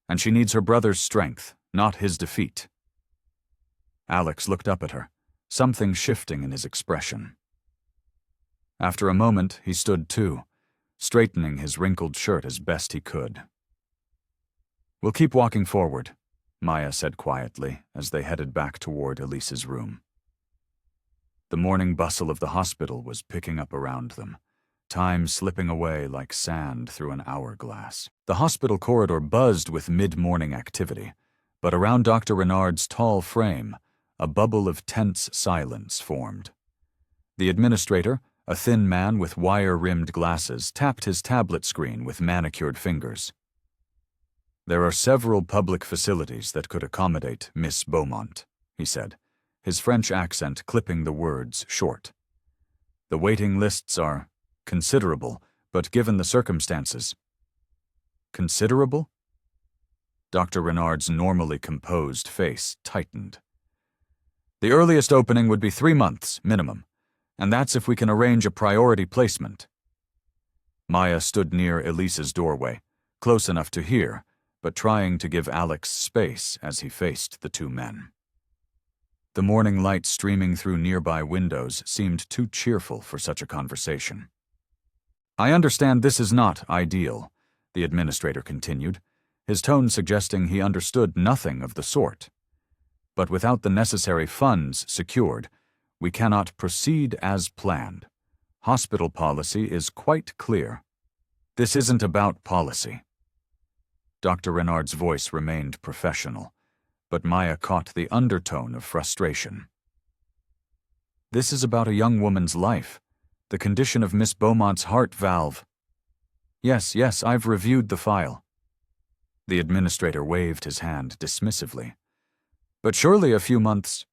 and she needs her brother's strength, not his defeat. Alex looked up at her, something shifting in his expression. After a moment, he stood too, straightening his wrinkled shirt as best he could. We'll keep walking forward, Maya said quietly as they headed back toward Elise's room. The morning bustle of the hospital was picking up around them, time slipping away like sand through an hourglass. The hospital corridor buzzed with mid-morning activity, but around Dr. Renard's tall frame, a bubble of tense silence formed. The administrator, a thin man with wire-rimmed glasses, tapped his tablet screen with manicured fingers. There are several public facilities that could accommodate Miss Beaumont, he said, his French accent clipping the words short. The waiting lists are considerable, but given the circumstances— Considerable? Dr. Renard's normally composed face tightened. The earliest opening would be 3 months, minimum, and that's if we can arrange a priority placement. Maya stood near Elise's doorway, close enough to hear, but trying to give Alex space as he faced the two men. The morning light streaming through nearby windows seemed too cheerful for such a conversation. I understand this is not ideal, the administrator continued, his tone suggesting he understood nothing of the sort. But without the necessary funds secured, we cannot proceed as planned. Hospital policy is quite clear. This isn't about policy. Dr. Renard's voice remained professional, but Maya caught the undertone of frustration. This is about a young woman's life, the condition of Miss Beaumont's heart valve. Yes, I've reviewed the file. The administrator waved his hand dismissively. But surely a few months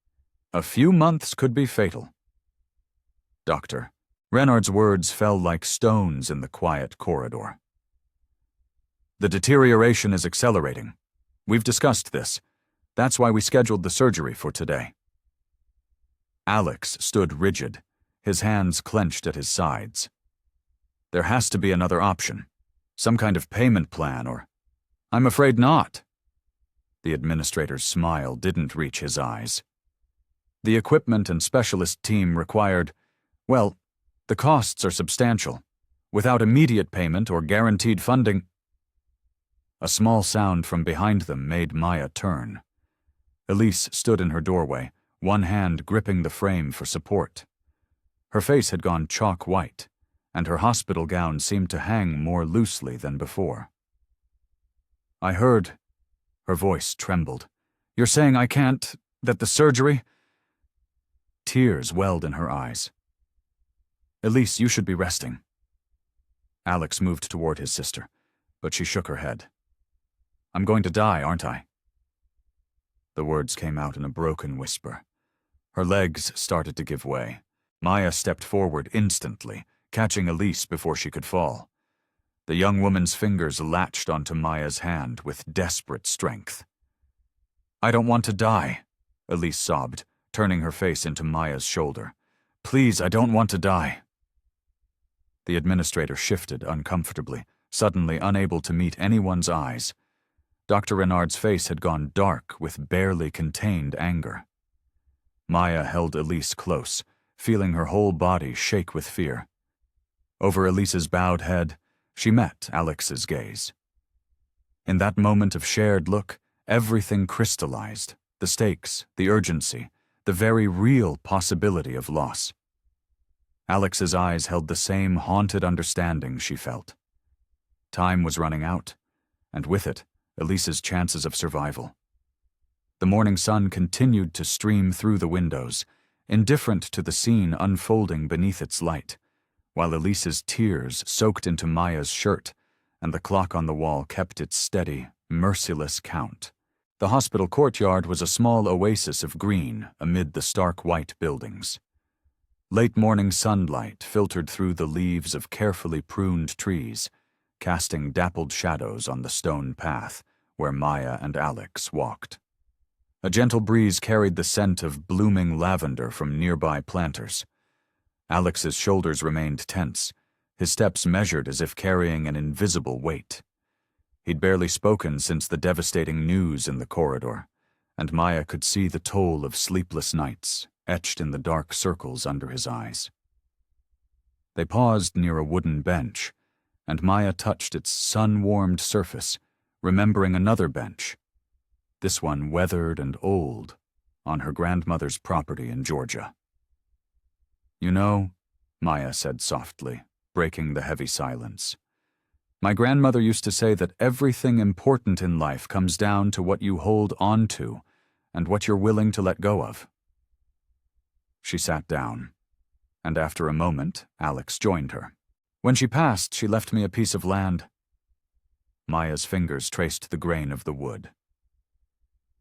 could be fatal. Doctor, Renard's words fell like stones in the quiet corridor. The deterioration is accelerating. We've discussed this. That's why we scheduled the surgery for today. Alex stood rigid, his hands clenched at his sides. There has to be another option. Some kind of payment plan or— I'm afraid not. The administrator's smile didn't reach his eyes. The equipment and specialist team required, well, the costs are substantial. Without immediate payment or guaranteed funding. A small sound from behind them made Maya turn. Elise stood in her doorway, one hand gripping the frame for support. Her face had gone chalk white, and her hospital gown seemed to hang more loosely than before. "I heard," her voice trembled. "You're saying I can't, that the surgery—" Tears welled in her eyes. "Elise, you should be resting." Alex moved toward his sister, but she shook her head. "I'm going to die, aren't I?" The words came out in a broken whisper. Her legs started to give way. Maya stepped forward instantly, catching Elise before she could fall. The young woman's fingers latched onto Maya's hand with desperate strength. "I don't want to die," Elise sobbed, turning her face into Maya's shoulder. "Please, I don't want to die." The administrator shifted uncomfortably, suddenly unable to meet anyone's eyes. Dr. Renard's face had gone dark with barely contained anger. Maya held Elise close, feeling her whole body shake with fear. Over Elise's bowed head, she met Alex's gaze. In that moment of shared look, everything crystallized, the stakes, the urgency, the very real possibility of loss. Alex's eyes held the same haunted understanding she felt. Time was running out, and with it, Elise's chances of survival. The morning sun continued to stream through the windows, indifferent to the scene unfolding beneath its light, while Elise's tears soaked into Maya's shirt, and the clock on the wall kept its steady, merciless count. The hospital courtyard was a small oasis of green amid the stark white buildings. Late morning sunlight filtered through the leaves of carefully pruned trees, casting dappled shadows on the stone path where Maya and Alex walked. A gentle breeze carried the scent of blooming lavender from nearby planters. Alex's shoulders remained tense, his steps measured as if carrying an invisible weight. He'd barely spoken since the devastating news in the corridor, and Maya could see the toll of sleepless nights etched in the dark circles under his eyes. They paused near a wooden bench, and Maya touched its sun-warmed surface, remembering another bench, this one weathered and old, on her grandmother's property in Georgia. "You know," Maya said softly, breaking the heavy silence, "my grandmother used to say that everything important in life comes down to what you hold on to and what you're willing to let go of." She sat down, and after a moment, Alex joined her. "When she passed, she left me a piece of land." Maya's fingers traced the grain of the wood.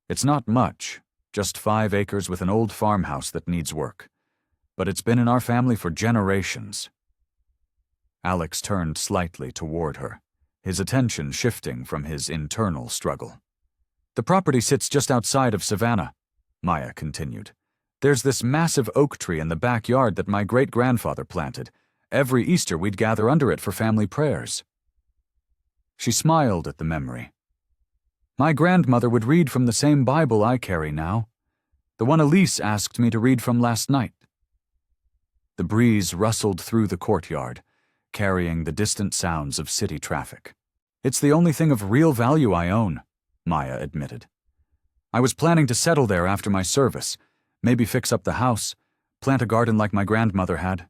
"It's not much, just 5 acres with an old farmhouse that needs work, but it's been in our family for generations." Alex turned slightly toward her, his attention shifting from his internal struggle. "The property sits just outside of Savannah," Maya continued. "There's this massive oak tree in the backyard that my great-grandfather planted. Every Easter we'd gather under it for family prayers." She smiled at the memory. "My grandmother would read from the same Bible I carry now, the one Elise asked me to read from last night." The breeze rustled through the courtyard, carrying the distant sounds of city traffic. "It's the only thing of real value I own," Maya admitted. "I was planning to settle there after my service, maybe fix up the house, plant a garden like my grandmother had."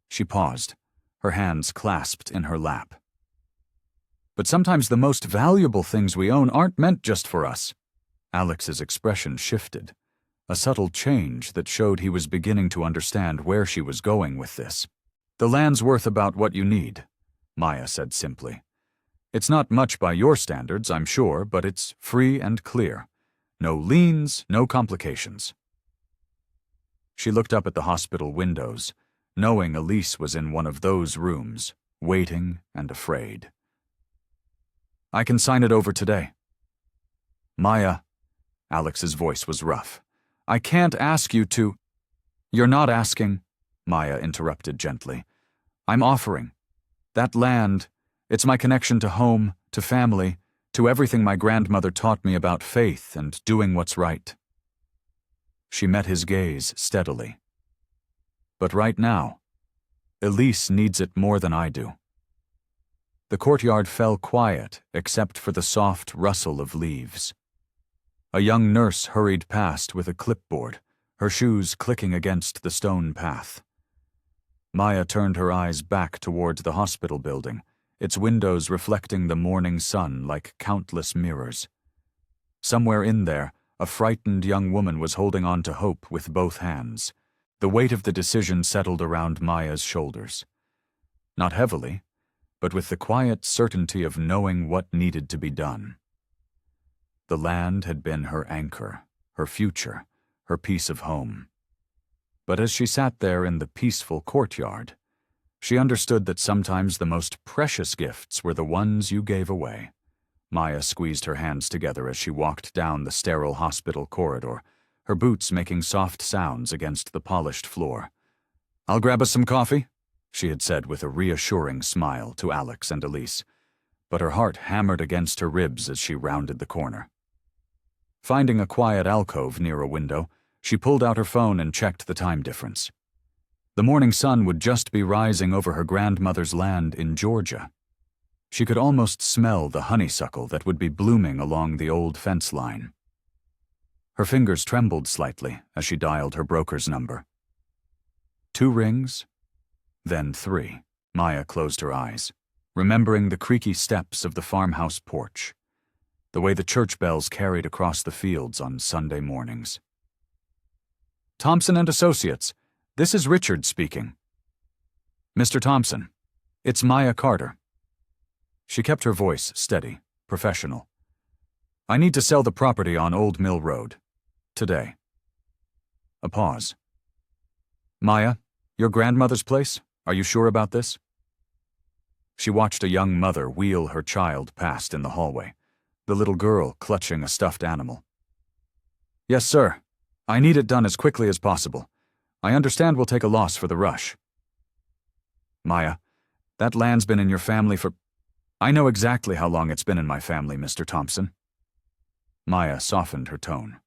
She paused, her hands clasped in her lap. "But sometimes the most valuable things we own aren't meant just for us." Alex's expression shifted, a subtle change that showed he was beginning to understand where she was going with this. "The land's worth about what you need," Maya said simply. "It's not much by your standards, I'm sure, but it's free and clear. No liens, no complications." She looked up at the hospital windows, knowing Elise was in one of those rooms, waiting and afraid. "I can sign it over today." "Maya," Alex's voice was rough, "I can't ask you to—" "You're not asking," Maya interrupted gently. "I'm offering. That land, it's my connection to home, to family, to everything my grandmother taught me about faith and doing what's right. She met his gaze steadily. But right now, Elise needs it more than I do. The courtyard fell quiet except for the soft rustle of leaves. A young nurse hurried past with a clipboard, her shoes clicking against the stone path. Maya turned her eyes back towards the hospital building, its windows reflecting the morning sun like countless mirrors. Somewhere in there, a frightened young woman was holding on to hope with both hands. The weight of the decision settled around Maya's shoulders. Not heavily, but with the quiet certainty of knowing what needed to be done. The land had been her anchor, her future, her piece of home. But as she sat there in the peaceful courtyard, she understood that sometimes the most precious gifts were the ones you gave away. Maya squeezed her hands together as she walked down the sterile hospital corridor, her boots making soft sounds against the polished floor. "I'll grab us some coffee," she had said with a reassuring smile to Alex and Elise, but her heart hammered against her ribs as she rounded the corner. Finding a quiet alcove near a window, she pulled out her phone and checked the time difference. The morning sun would just be rising over her grandmother's land in Georgia. She could almost smell the honeysuckle that would be blooming along the old fence line. Her fingers trembled slightly as she dialed her broker's number. 2 rings, then 3. Maya closed her eyes, remembering the creaky steps of the farmhouse porch, the way the church bells carried across the fields on Sunday mornings. "Thompson and Associates, this is Richard speaking." "Mr. Thompson, it's Maya Carter." She kept her voice steady, professional. "I need to sell the property on Old Mill Road. Today." A pause. "Maya, your grandmother's place? Are you sure about this?" She watched a young mother wheel her child past in the hallway, the little girl clutching a stuffed animal. "Yes, sir. I need it done as quickly as possible. I understand we'll take a loss for the rush." "Maya, that land's been in your family for—" "I know exactly how long it's been in my family, Mr. Thompson." Maya softened her tone.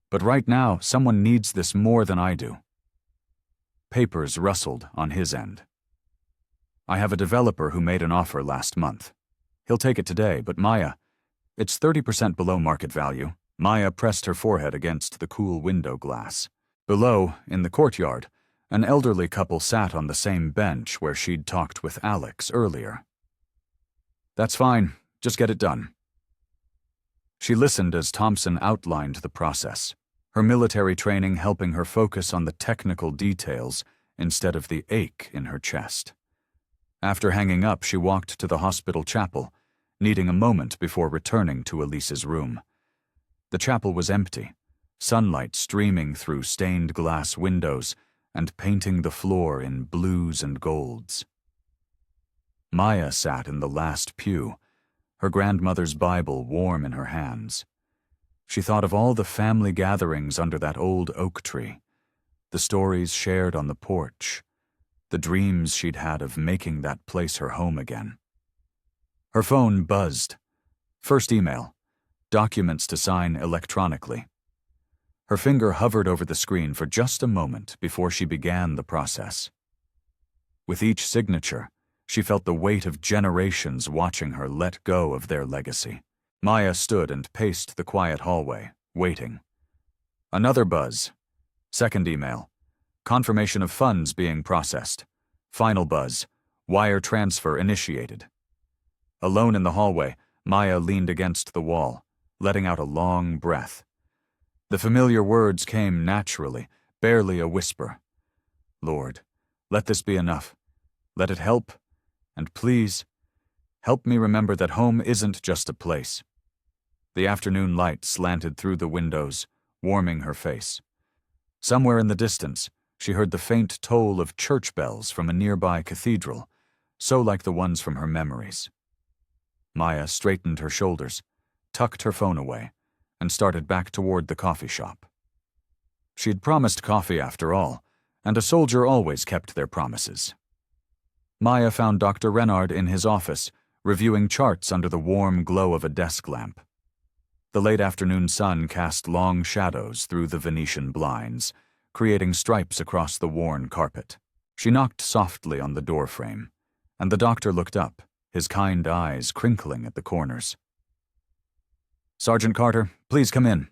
"But right now, someone needs this more than I do." Papers rustled on his end. "I have a developer who made an offer last month. He'll take it today, but Maya, it's 30% below market value." Maya pressed her forehead against the cool window glass. Below, in the courtyard, an elderly couple sat on the same bench where she'd talked with Alex earlier. "That's fine. Just get it done." She listened as Thompson outlined the process, her military training helping her focus on the technical details instead of the ache in her chest. After hanging up, she walked to the hospital chapel, needing a moment before returning to Elise's room. The chapel was empty, sunlight streaming through stained glass windows and painting the floor in blues and golds. Maya sat in the last pew, her grandmother's Bible warm in her hands. She thought of all the family gatherings under that old oak tree, the stories shared on the porch, the dreams she'd had of making that place her home again. Her phone buzzed. First email. Documents to sign electronically. Her finger hovered over the screen for just a moment before she began the process. With each signature, she felt the weight of generations watching her let go of their legacy. Maya stood and paced the quiet hallway, waiting. Another buzz. Second email. Confirmation of funds being processed. Final buzz. Wire transfer initiated. Alone in the hallway, Maya leaned against the wall, letting out a long breath. The familiar words came naturally, barely a whisper. "Lord, let this be enough. Let it help, and please, help me remember that home isn't just a place." The afternoon light slanted through the windows, warming her face. Somewhere in the distance, she heard the faint toll of church bells from a nearby cathedral, so like the ones from her memories. Maya straightened her shoulders, tucked her phone away, and started back toward the coffee shop. She'd promised coffee after all, and a soldier always kept their promises. Maya found Dr. Renard in his office, reviewing charts under the warm glow of a desk lamp. The late afternoon sun cast long shadows through the Venetian blinds, creating stripes across the worn carpet. She knocked softly on the door frame, and the doctor looked up, his kind eyes crinkling at the corners. "Sergeant Carter, please come in."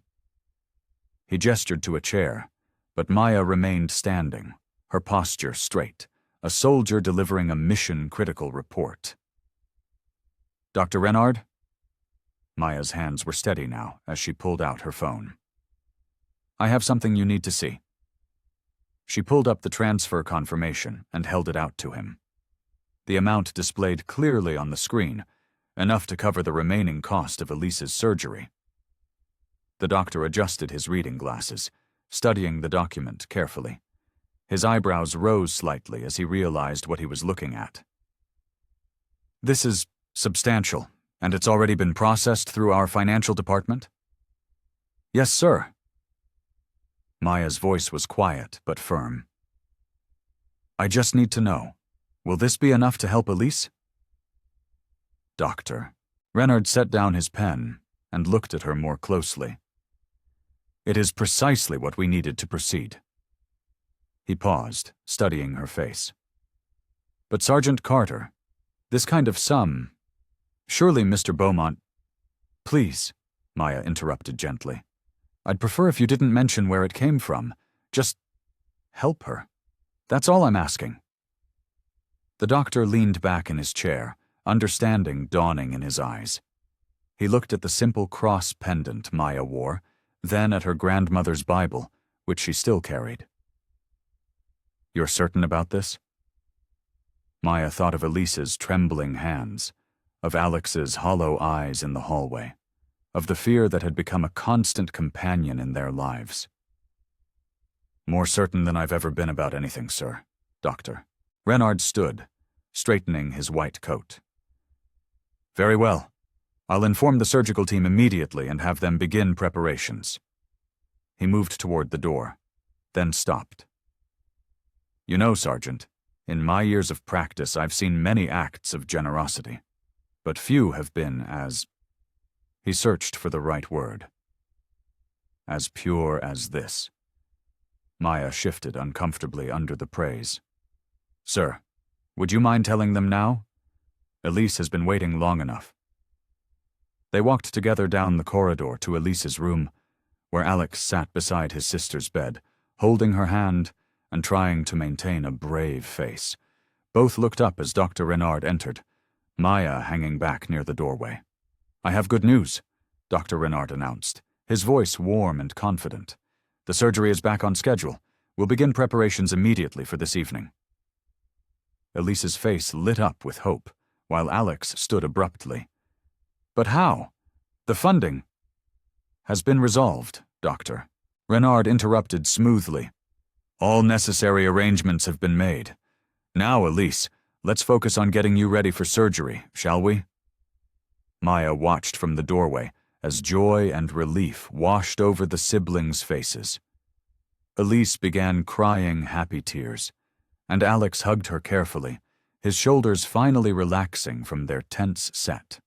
He gestured to a chair, but Maya remained standing, her posture straight, a soldier delivering a mission-critical report. "Dr. Renard?" Maya's hands were steady now as she pulled out her phone. "I have something you need to see." She pulled up the transfer confirmation and held it out to him. The amount displayed clearly on the screen, enough to cover the remaining cost of Elise's surgery. The doctor adjusted his reading glasses, studying the document carefully. His eyebrows rose slightly as he realized what he was looking at. "This is substantial, and it's already been processed through our financial department?" "Yes, sir." Maya's voice was quiet but firm. "I just need to know, will this be enough to help Elise?" "Doctor." Renard set down his pen and looked at her more closely. "It is precisely what we needed to proceed." He paused, studying her face. "But Sergeant Carter, this kind of sum, surely Mr. Beaumont—" "Please," Maya interrupted gently. "I'd prefer if you didn't mention where it came from. Just help her. That's all I'm asking." The doctor leaned back in his chair, understanding dawning in his eyes. He looked at the simple cross pendant Maya wore, then at her grandmother's Bible, which she still carried. "You're certain about this?" Maya thought of Elise's trembling hands, of Alex's hollow eyes in the hallway, of the fear that had become a constant companion in their lives. "More certain than I've ever been about anything, sir, Doctor." Renard stood, straightening his white coat. "Very well. I'll inform the surgical team immediately and have them begin preparations." He moved toward the door, then stopped. "You know, Sergeant, in my years of practice I've seen many acts of generosity, but few have been as—" He searched for the right word. "As pure as this." Maya shifted uncomfortably under the praise. "Sir, would you mind telling them now? Elise has been waiting long enough." They walked together down the corridor to Elise's room, where Alex sat beside his sister's bed, holding her hand and trying to maintain a brave face. Both looked up as Dr. Renard entered, Maya hanging back near the doorway. "I have good news," Dr. Renard announced, his voice warm and confident. "The surgery is back on schedule. We'll begin preparations immediately for this evening." Elise's face lit up with hope, while Alex stood abruptly. "But how? The funding—" "Has been resolved, Doctor," Renard interrupted smoothly. "All necessary arrangements have been made. Now, Elise, let's focus on getting you ready for surgery, shall we?" Maya watched from the doorway as joy and relief washed over the siblings' faces. Elise began crying happy tears, and Alex hugged her carefully, his shoulders finally relaxing from their tense set.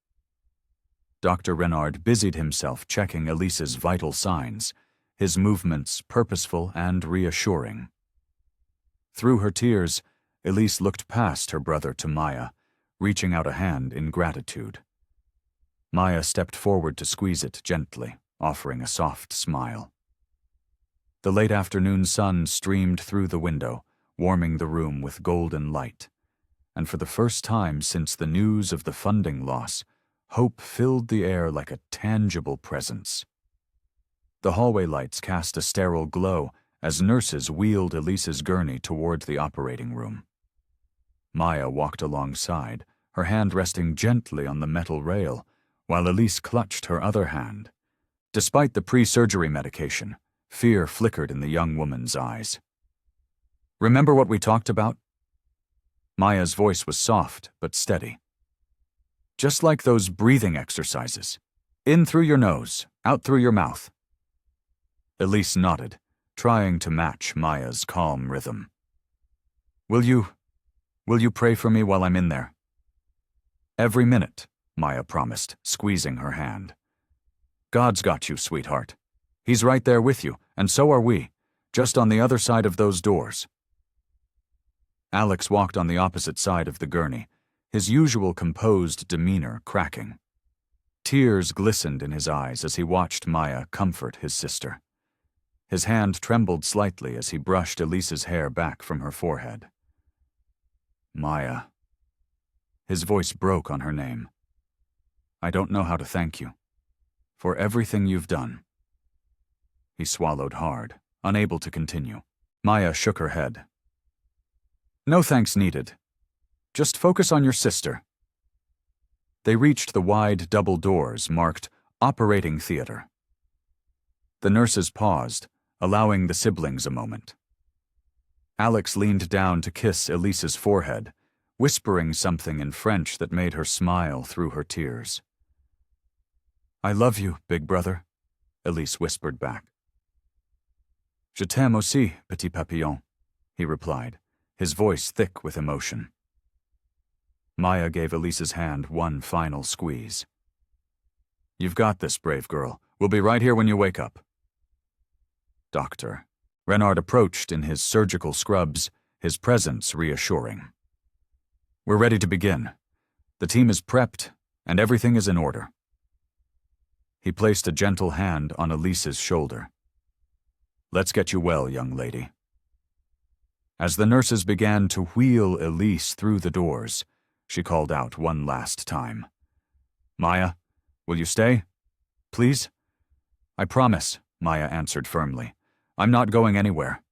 Dr. Renard busied himself checking Elise's vital signs, his movements purposeful and reassuring. Through her tears, Elise looked past her brother to Maya, reaching out a hand in gratitude. Maya stepped forward to squeeze it gently, offering a soft smile. The late afternoon sun streamed through the window, warming the room with golden light, and for the first time since the news of the funding loss, hope filled the air like a tangible presence. The hallway lights cast a sterile glow as nurses wheeled Elise's gurney toward the operating room. Maya walked alongside, her hand resting gently on the metal rail, while Elise clutched her other hand. Despite the pre-surgery medication, fear flickered in the young woman's eyes. "Remember what we talked about?" Maya's voice was soft but steady. "Just like those breathing exercises. In through your nose, out through your mouth." Elise nodded, trying to match Maya's calm rhythm. Will you pray for me while I'm in there?" Every minute, Maya promised, squeezing her hand. God's got you, sweetheart. He's right there with you, and so are we, just on the other side of those doors. Alex walked on the opposite side of the gurney, his usual composed demeanor cracking. Tears glistened in his eyes as he watched Maya comfort his sister. His hand trembled slightly as he brushed Elise's hair back from her forehead. Maya. His voice broke on her name. I don't know how to thank you. For everything you've done. He swallowed hard, unable to continue. Maya shook her head. No thanks needed. Just focus on your sister. They reached the wide double doors marked Operating Theater. The nurses paused, allowing the siblings a moment. Alex leaned down to kiss Elise's forehead, whispering something in French that made her smile through her tears. I love you, big brother, Elise whispered back. Je t'aime aussi, petit papillon, he replied, his voice thick with emotion. Maya gave Elise's hand one final squeeze. You've got this, brave girl. We'll be right here when you wake up. Doctor. Renard approached in his surgical scrubs, his presence reassuring. We're ready to begin. The team is prepped, and everything is in order. He placed a gentle hand on Elise's shoulder. Let's get you well, young lady. As the nurses began to wheel Elise through the doors, she called out one last time. Maya, will you stay? Please? I promise, Maya answered firmly. I'm not going anywhere.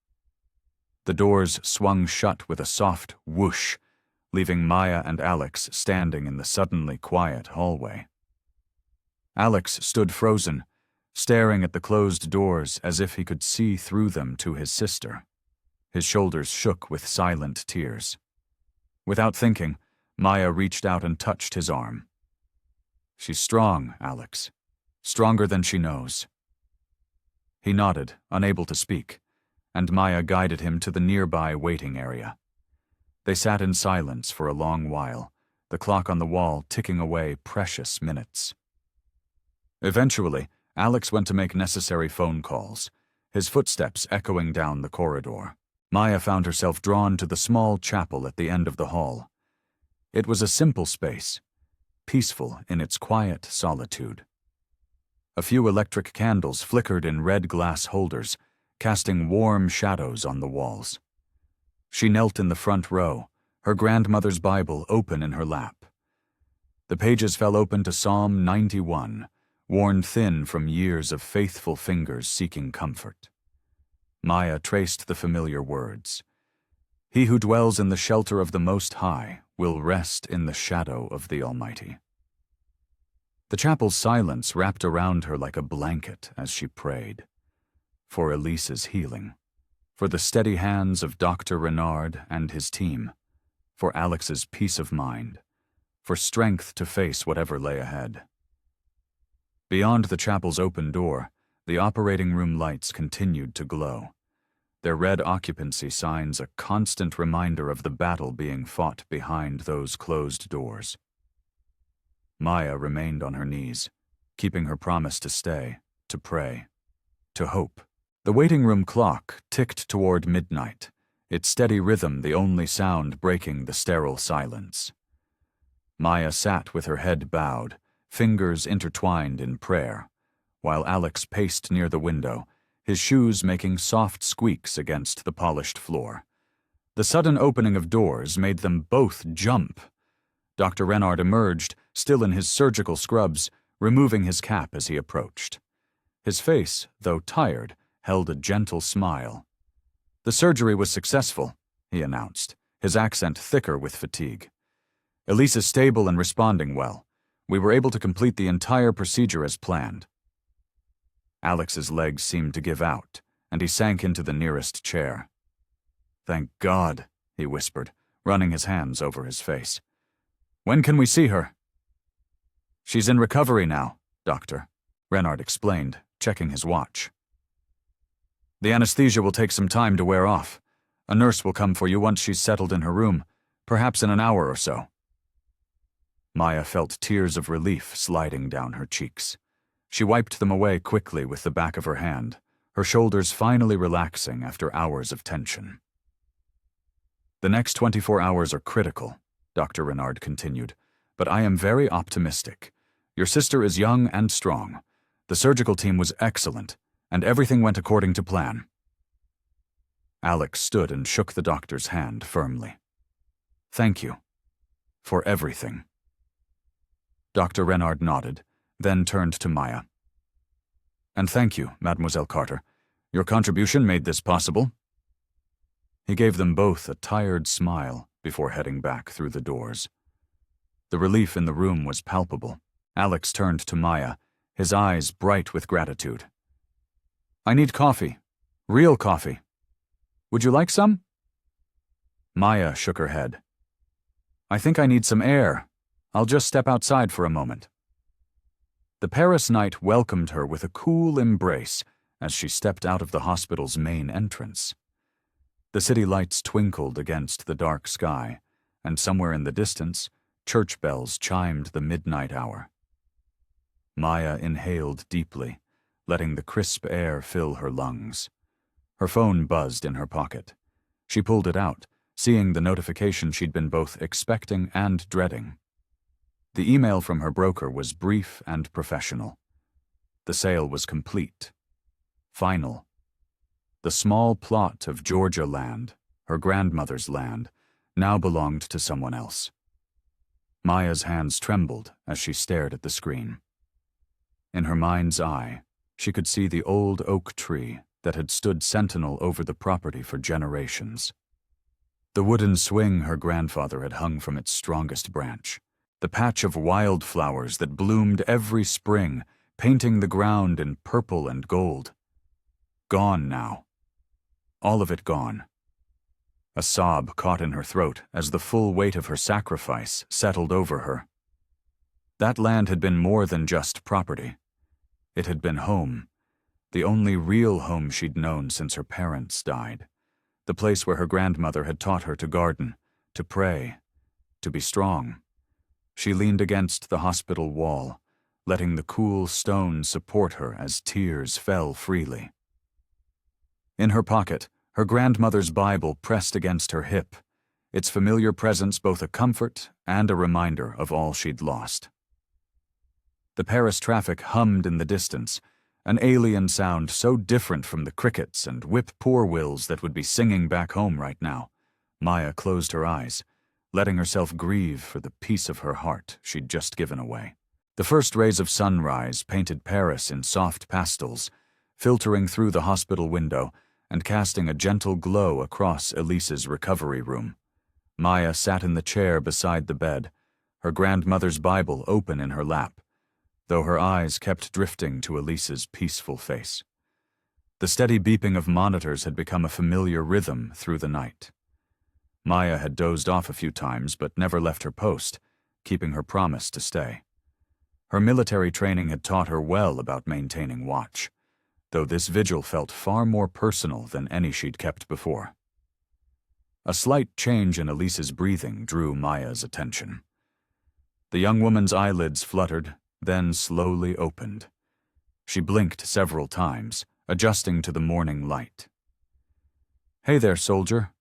The doors swung shut with a soft whoosh, leaving Maya and Alex standing in the suddenly quiet hallway. Alex stood frozen, staring at the closed doors as if he could see through them to his sister. His shoulders shook with silent tears. Without thinking, Maya reached out and touched his arm. She's strong, Alex. Stronger than she knows. He nodded, unable to speak, and Maya guided him to the nearby waiting area. They sat in silence for a long while, the clock on the wall ticking away precious minutes. Eventually, Alex went to make necessary phone calls, his footsteps echoing down the corridor. Maya found herself drawn to the small chapel at the end of the hall. It was a simple space, peaceful in its quiet solitude. A few electric candles flickered in red glass holders, casting warm shadows on the walls. She knelt in the front row, her grandmother's Bible open in her lap. The pages fell open to Psalm 91, worn thin from years of faithful fingers seeking comfort. Maya traced the familiar words. He who dwells in the shelter of the Most High will rest in the shadow of the Almighty. The chapel's silence wrapped around her like a blanket as she prayed. For Elise's healing. For the steady hands of Dr. Renard and his team. For Alex's peace of mind. For strength to face whatever lay ahead. Beyond the chapel's open door, the operating room lights continued to glow, their red occupancy signs a constant reminder of the battle being fought behind those closed doors. Maya remained on her knees, keeping her promise to stay, to pray, to hope. The waiting room clock ticked toward midnight, its steady rhythm the only sound breaking the sterile silence. Maya sat with her head bowed, fingers intertwined in prayer, while Alex paced near the window, his shoes making soft squeaks against the polished floor. The sudden opening of doors made them both jump. Dr. Renard emerged, still in his surgical scrubs, removing his cap as he approached. His face, though tired, held a gentle smile. The surgery was successful, he announced, his accent thicker with fatigue. Elise is stable and responding well. We were able to complete the entire procedure as planned. Alex's legs seemed to give out, and he sank into the nearest chair. Thank God, he whispered, running his hands over his face. When can we see her? She's in recovery now, Doctor, Renard explained, checking his watch. The anesthesia will take some time to wear off. A nurse will come for you once she's settled in her room, perhaps in an hour or so. Maya felt tears of relief sliding down her cheeks. She wiped them away quickly with the back of her hand, her shoulders finally relaxing after hours of tension. "The next 24 hours are critical," Dr. Renard continued, "but I am very optimistic. Your sister is young and strong. The surgical team was excellent, and everything went according to plan." Alex stood and shook the doctor's hand firmly. "Thank you. For everything." Dr. Renard nodded, then turned to Maya. "And thank you, Mademoiselle Carter. Your contribution made this possible." He gave them both a tired smile before heading back through the doors. The relief in the room was palpable. Alex turned to Maya, his eyes bright with gratitude. "I need coffee. Real coffee. Would you like some?" Maya shook her head. "I think I need some air. I'll just step outside for a moment." The Paris night welcomed her with a cool embrace as she stepped out of the hospital's main entrance. The city lights twinkled against the dark sky, and somewhere in the distance, church bells chimed the midnight hour. Maya inhaled deeply, letting the crisp air fill her lungs. Her phone buzzed in her pocket. She pulled it out, seeing the notification she'd been both expecting and dreading. The email from her broker was brief and professional. The sale was complete. Final. The small plot of Georgia land, her grandmother's land, now belonged to someone else. Maya's hands trembled as she stared at the screen. In her mind's eye, she could see the old oak tree that had stood sentinel over the property for generations. The wooden swing her grandfather had hung from its strongest branch. The patch of wildflowers that bloomed every spring, painting the ground in purple and gold. Gone now. All of it gone. A sob caught in her throat as the full weight of her sacrifice settled over her. That land had been more than just property. It had been home, the only real home she'd known since her parents died. The place where her grandmother had taught her to garden, to pray, to be strong. She leaned against the hospital wall, letting the cool stone support her as tears fell freely. In her pocket, her grandmother's Bible pressed against her hip, its familiar presence both a comfort and a reminder of all she'd lost. The Paris traffic hummed in the distance, an alien sound so different from the crickets and whip-poor-wills that would be singing back home right now. Maya closed her eyes, letting herself grieve for the piece of her heart she'd just given away. The first rays of sunrise painted Paris in soft pastels, filtering through the hospital window and casting a gentle glow across Elise's recovery room. Maya sat in the chair beside the bed, her grandmother's Bible open in her lap, though her eyes kept drifting to Elise's peaceful face. The steady beeping of monitors had become a familiar rhythm through the night. Maya had dozed off a few times but never left her post, keeping her promise to stay. Her military training had taught her well about maintaining watch, though this vigil felt far more personal than any she'd kept before. A slight change in Elise's breathing drew Maya's attention. The young woman's eyelids fluttered, then slowly opened. She blinked several times, adjusting to the morning light. "Hey there, soldier,"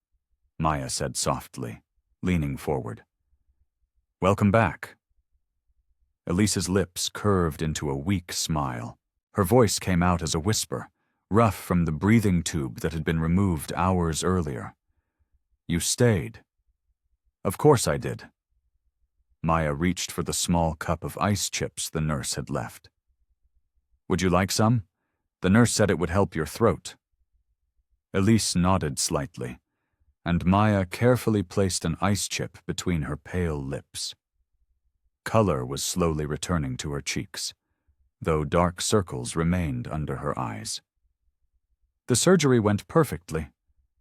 Maya said softly, leaning forward. "Welcome back." Elise's lips curved into a weak smile. Her voice came out as a whisper, rough from the breathing tube that had been removed hours earlier. "You stayed." "Of course I did." Maya reached for the small cup of ice chips the nurse had left. "Would you like some? The nurse said it would help your throat." Elise nodded slightly, and Maya carefully placed an ice chip between her pale lips. Color was slowly returning to her cheeks, though dark circles remained under her eyes. "The surgery went perfectly,"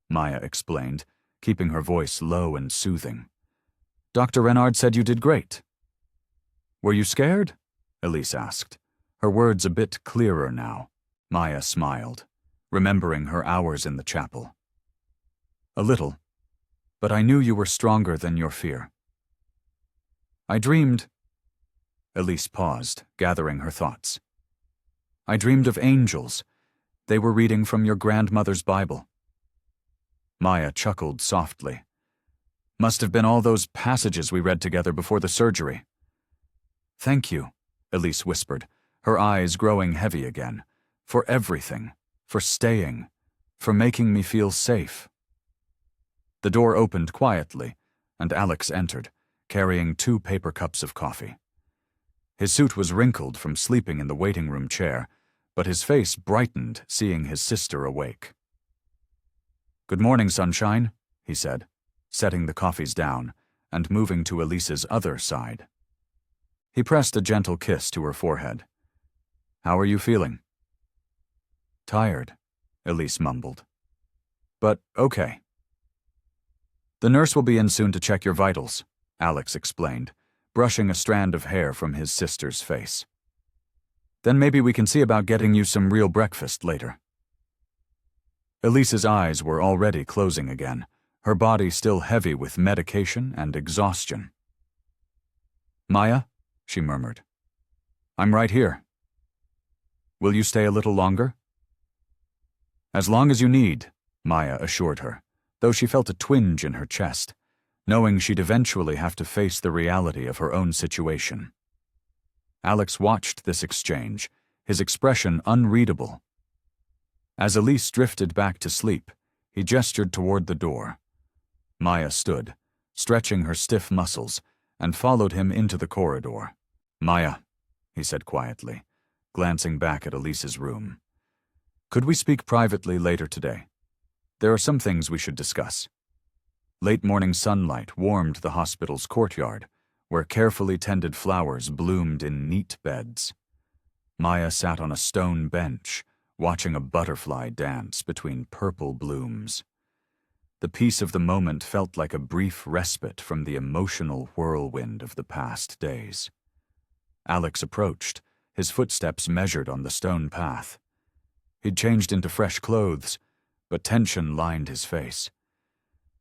Maya explained, keeping her voice low and soothing. "Dr. Renard said you did great." "Were you scared?" Elise asked, her words a bit clearer now. Maya smiled, remembering her hours in the chapel. "A little, but I knew you were stronger than your fear." "I dreamed," Elise paused, gathering her thoughts. I dreamed of angels. They were reading from your grandmother's Bible. Maya chuckled softly. Must have been all those passages we read together before the surgery. Thank you, Elise whispered, her eyes growing heavy again. For everything. For staying. For making me feel safe. The door opened quietly, and Alex entered, carrying 2 paper cups of coffee. His suit was wrinkled from sleeping in the waiting room chair, but his face brightened seeing his sister awake. Good morning, sunshine, he said, setting the coffees down and moving to Elise's other side. He pressed a gentle kiss to her forehead. How are you feeling? Tired, Elise mumbled. But okay. The nurse will be in soon to check your vitals, Alex explained, brushing a strand of hair from his sister's face. Then maybe we can see about getting you some real breakfast later. Elise's eyes were already closing again, her body still heavy with medication and exhaustion. Maya, she murmured. I'm right here. Will you stay a little longer? As long as you need, Maya assured her, though she felt a twinge in her chest, knowing she'd eventually have to face the reality of her own situation. Alex watched this exchange, his expression unreadable. As Elise drifted back to sleep, he gestured toward the door. Maya stood, stretching her stiff muscles, and followed him into the corridor. Maya, he said quietly, glancing back at Elise's room. Could we speak privately later today? There are some things we should discuss. Late morning sunlight warmed the hospital's courtyard, where carefully tended flowers bloomed in neat beds. Maya sat on a stone bench, watching a butterfly dance between purple blooms. The peace of the moment felt like a brief respite from the emotional whirlwind of the past days. Alex approached, his footsteps measured on the stone path. He'd changed into fresh clothes, but tension lined his face.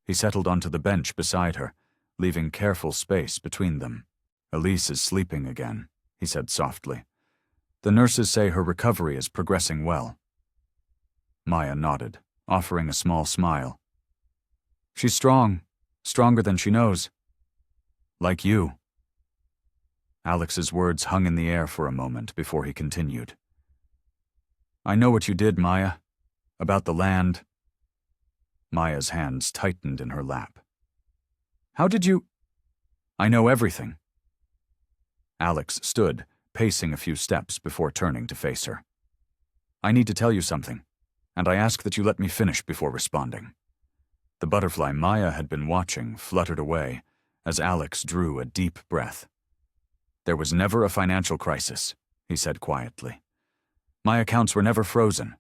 He settled onto the bench beside her, leaving careful space between them. Elise is sleeping again, he said softly. The nurses say her recovery is progressing well. Maya nodded, offering a small smile. She's strong, stronger than she knows. Like you. Alex's words hung in the air for a moment before he continued. I know what you did, Maya. About the land. Maya's hands tightened in her lap. How did you... I know everything. Alex stood, pacing a few steps before turning to face her. I need to tell you something, and I ask that you let me finish before responding. The butterfly Maya had been watching fluttered away as Alex drew a deep breath. There was never a financial crisis, he said quietly. My accounts were never frozen.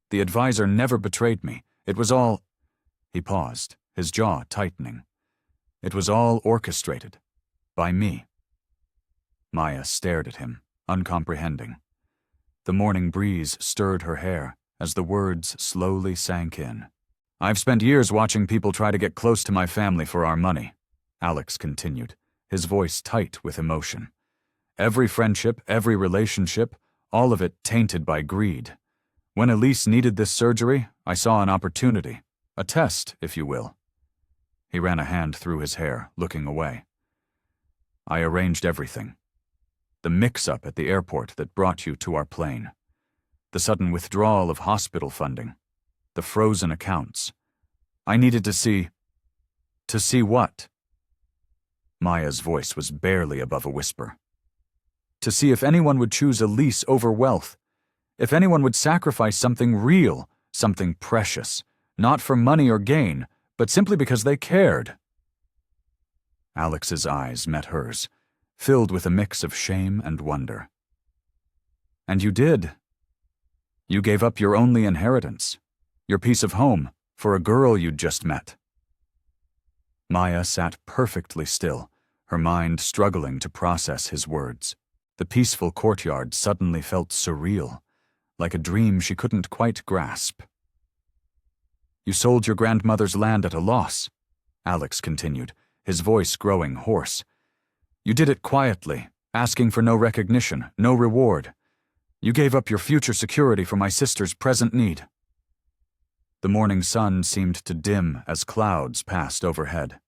The advisor never betrayed me. It was all... He paused, his jaw tightening. It was all orchestrated. By me. Maya stared at him, uncomprehending. The morning breeze stirred her hair as the words slowly sank in. I've spent years watching people try to get close to my family for our money, Alex continued, his voice tight with emotion. Every friendship, every relationship, all of it tainted by greed. When Elise needed this surgery, I saw an opportunity. A test, if you will. He ran a hand through his hair, looking away. I arranged everything. The mix-up at the airport that brought you to our plane. The sudden withdrawal of hospital funding. The frozen accounts. I needed to see... To see what? Maya's voice was barely above a whisper. To see if anyone would choose Elise over wealth. If anyone would sacrifice something real, something precious, not for money or gain, but simply because they cared. Alex's eyes met hers, filled with a mix of shame and wonder. And you did. You gave up your only inheritance, your piece of home, for a girl you'd just met. Maya sat perfectly still, her mind struggling to process his words. The peaceful courtyard suddenly felt surreal, like a dream she couldn't quite grasp. You sold your grandmother's land at a loss, Alex continued, his voice growing hoarse. You did it quietly, asking for no recognition, no reward. You gave up your future security for my sister's present need." The morning sun seemed to dim as clouds passed overhead.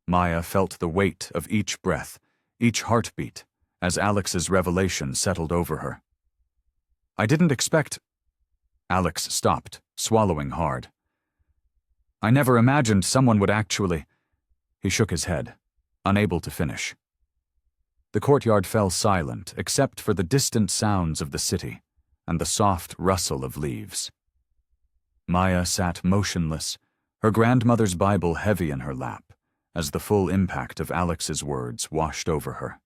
Maya felt the weight of each breath, each heartbeat, as Alex's revelation settled over her. "I didn't expect—" Alex stopped, swallowing hard. "I never imagined someone would actually—" He shook his head, unable to finish. The courtyard fell silent except for the distant sounds of the city and the soft rustle of leaves. Maya sat motionless, her grandmother's Bible heavy in her lap, as the full impact of Alex's words washed over her.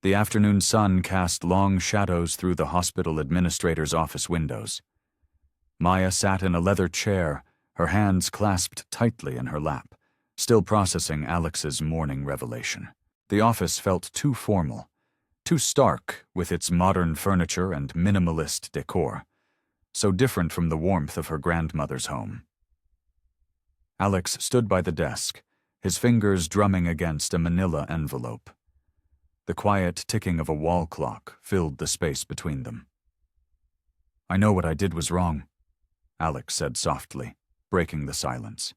The afternoon sun cast long shadows through the hospital administrator's office windows. Maya sat in a leather chair, her hands clasped tightly in her lap, still processing Alex's morning revelation. The office felt too formal, too stark with its modern furniture and minimalist decor, so different from the warmth of her grandmother's home. Alex stood by the desk, his fingers drumming against a manila envelope. The quiet ticking of a wall clock filled the space between them. "I know what I did was wrong," Alex said softly, breaking the silence.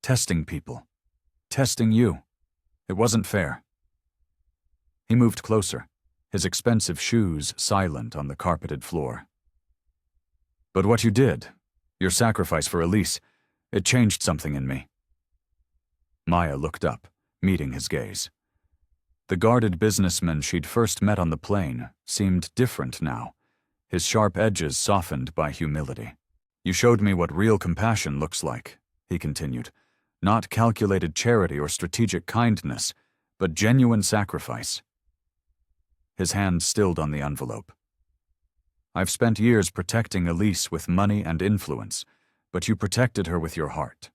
"Testing people. Testing you. It wasn't fair." He moved closer, his expensive shoes silent on the carpeted floor. "But what you did, your sacrifice for Elise, it changed something in me." Maya looked up, meeting his gaze. The guarded businessman she'd first met on the plane seemed different now, his sharp edges softened by humility. "You showed me what real compassion looks like," he continued. "Not calculated charity or strategic kindness, but genuine sacrifice." His hand stilled on the envelope. "I've spent years protecting Elise with money and influence, but you protected her with your heart."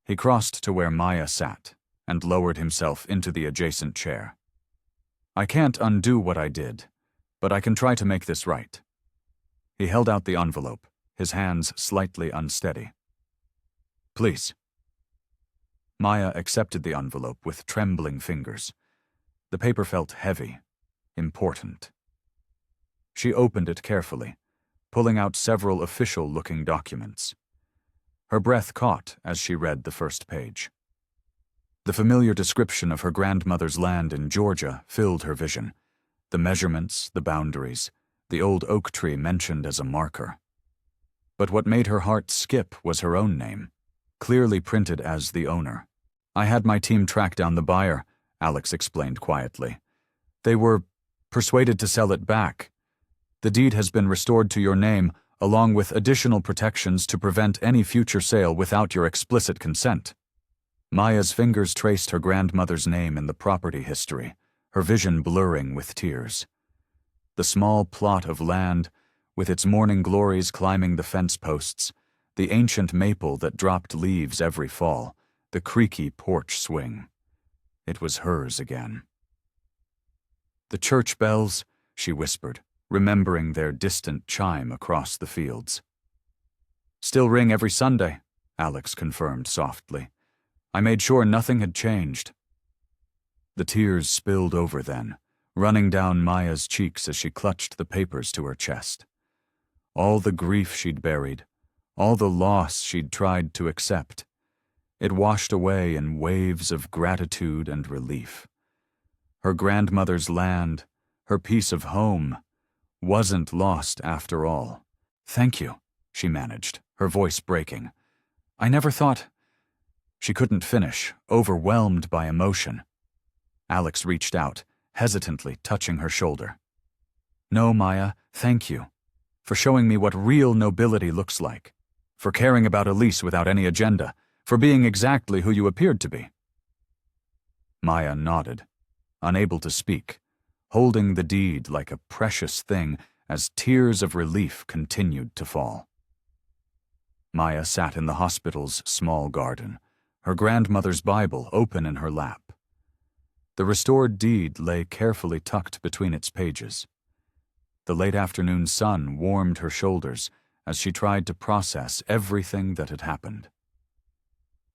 He crossed to where Maya sat and lowered himself into the adjacent chair. "I can't undo what I did, but I can try to make this right." He held out the envelope, his hands slightly unsteady. "Please." Maya accepted the envelope with trembling fingers. The paper felt heavy, important. She opened it carefully, pulling out several official-looking documents. Her breath caught as she read the first page. The familiar description of her grandmother's land in Georgia filled her vision. The measurements, the boundaries, the old oak tree mentioned as a marker. But what made her heart skip was her own name, clearly printed as the owner. "I had my team track down the buyer," Alex explained quietly. "They were persuaded to sell it back. The deed has been restored to your name, along with additional protections to prevent any future sale without your explicit consent." Maya's fingers traced her grandmother's name in the property history, her vision blurring with tears. The small plot of land, with its morning glories climbing the fence posts, the ancient maple that dropped leaves every fall, the creaky porch swing. It was hers again. "The church bells," she whispered, remembering their distant chime across the fields. "Still ring every Sunday," Alex confirmed softly. "I made sure nothing had changed." The tears spilled over then, running down Maya's cheeks as she clutched the papers to her chest. All the grief she'd buried, all the loss she'd tried to accept. It washed away in waves of gratitude and relief. Her grandmother's land, her piece of home, wasn't lost after all. "Thank you," she managed, her voice breaking. "I never thought—" She couldn't finish, overwhelmed by emotion. Alex reached out, hesitantly touching her shoulder. "No, Maya, thank you. For showing me what real nobility looks like. For caring about Elise without any agenda. For being exactly who you appeared to be." Maya nodded, unable to speak, holding the deed like a precious thing as tears of relief continued to fall. Maya sat in the hospital's small garden, her grandmother's Bible open in her lap. The restored deed lay carefully tucked between its pages. The late afternoon sun warmed her shoulders as she tried to process everything that had happened.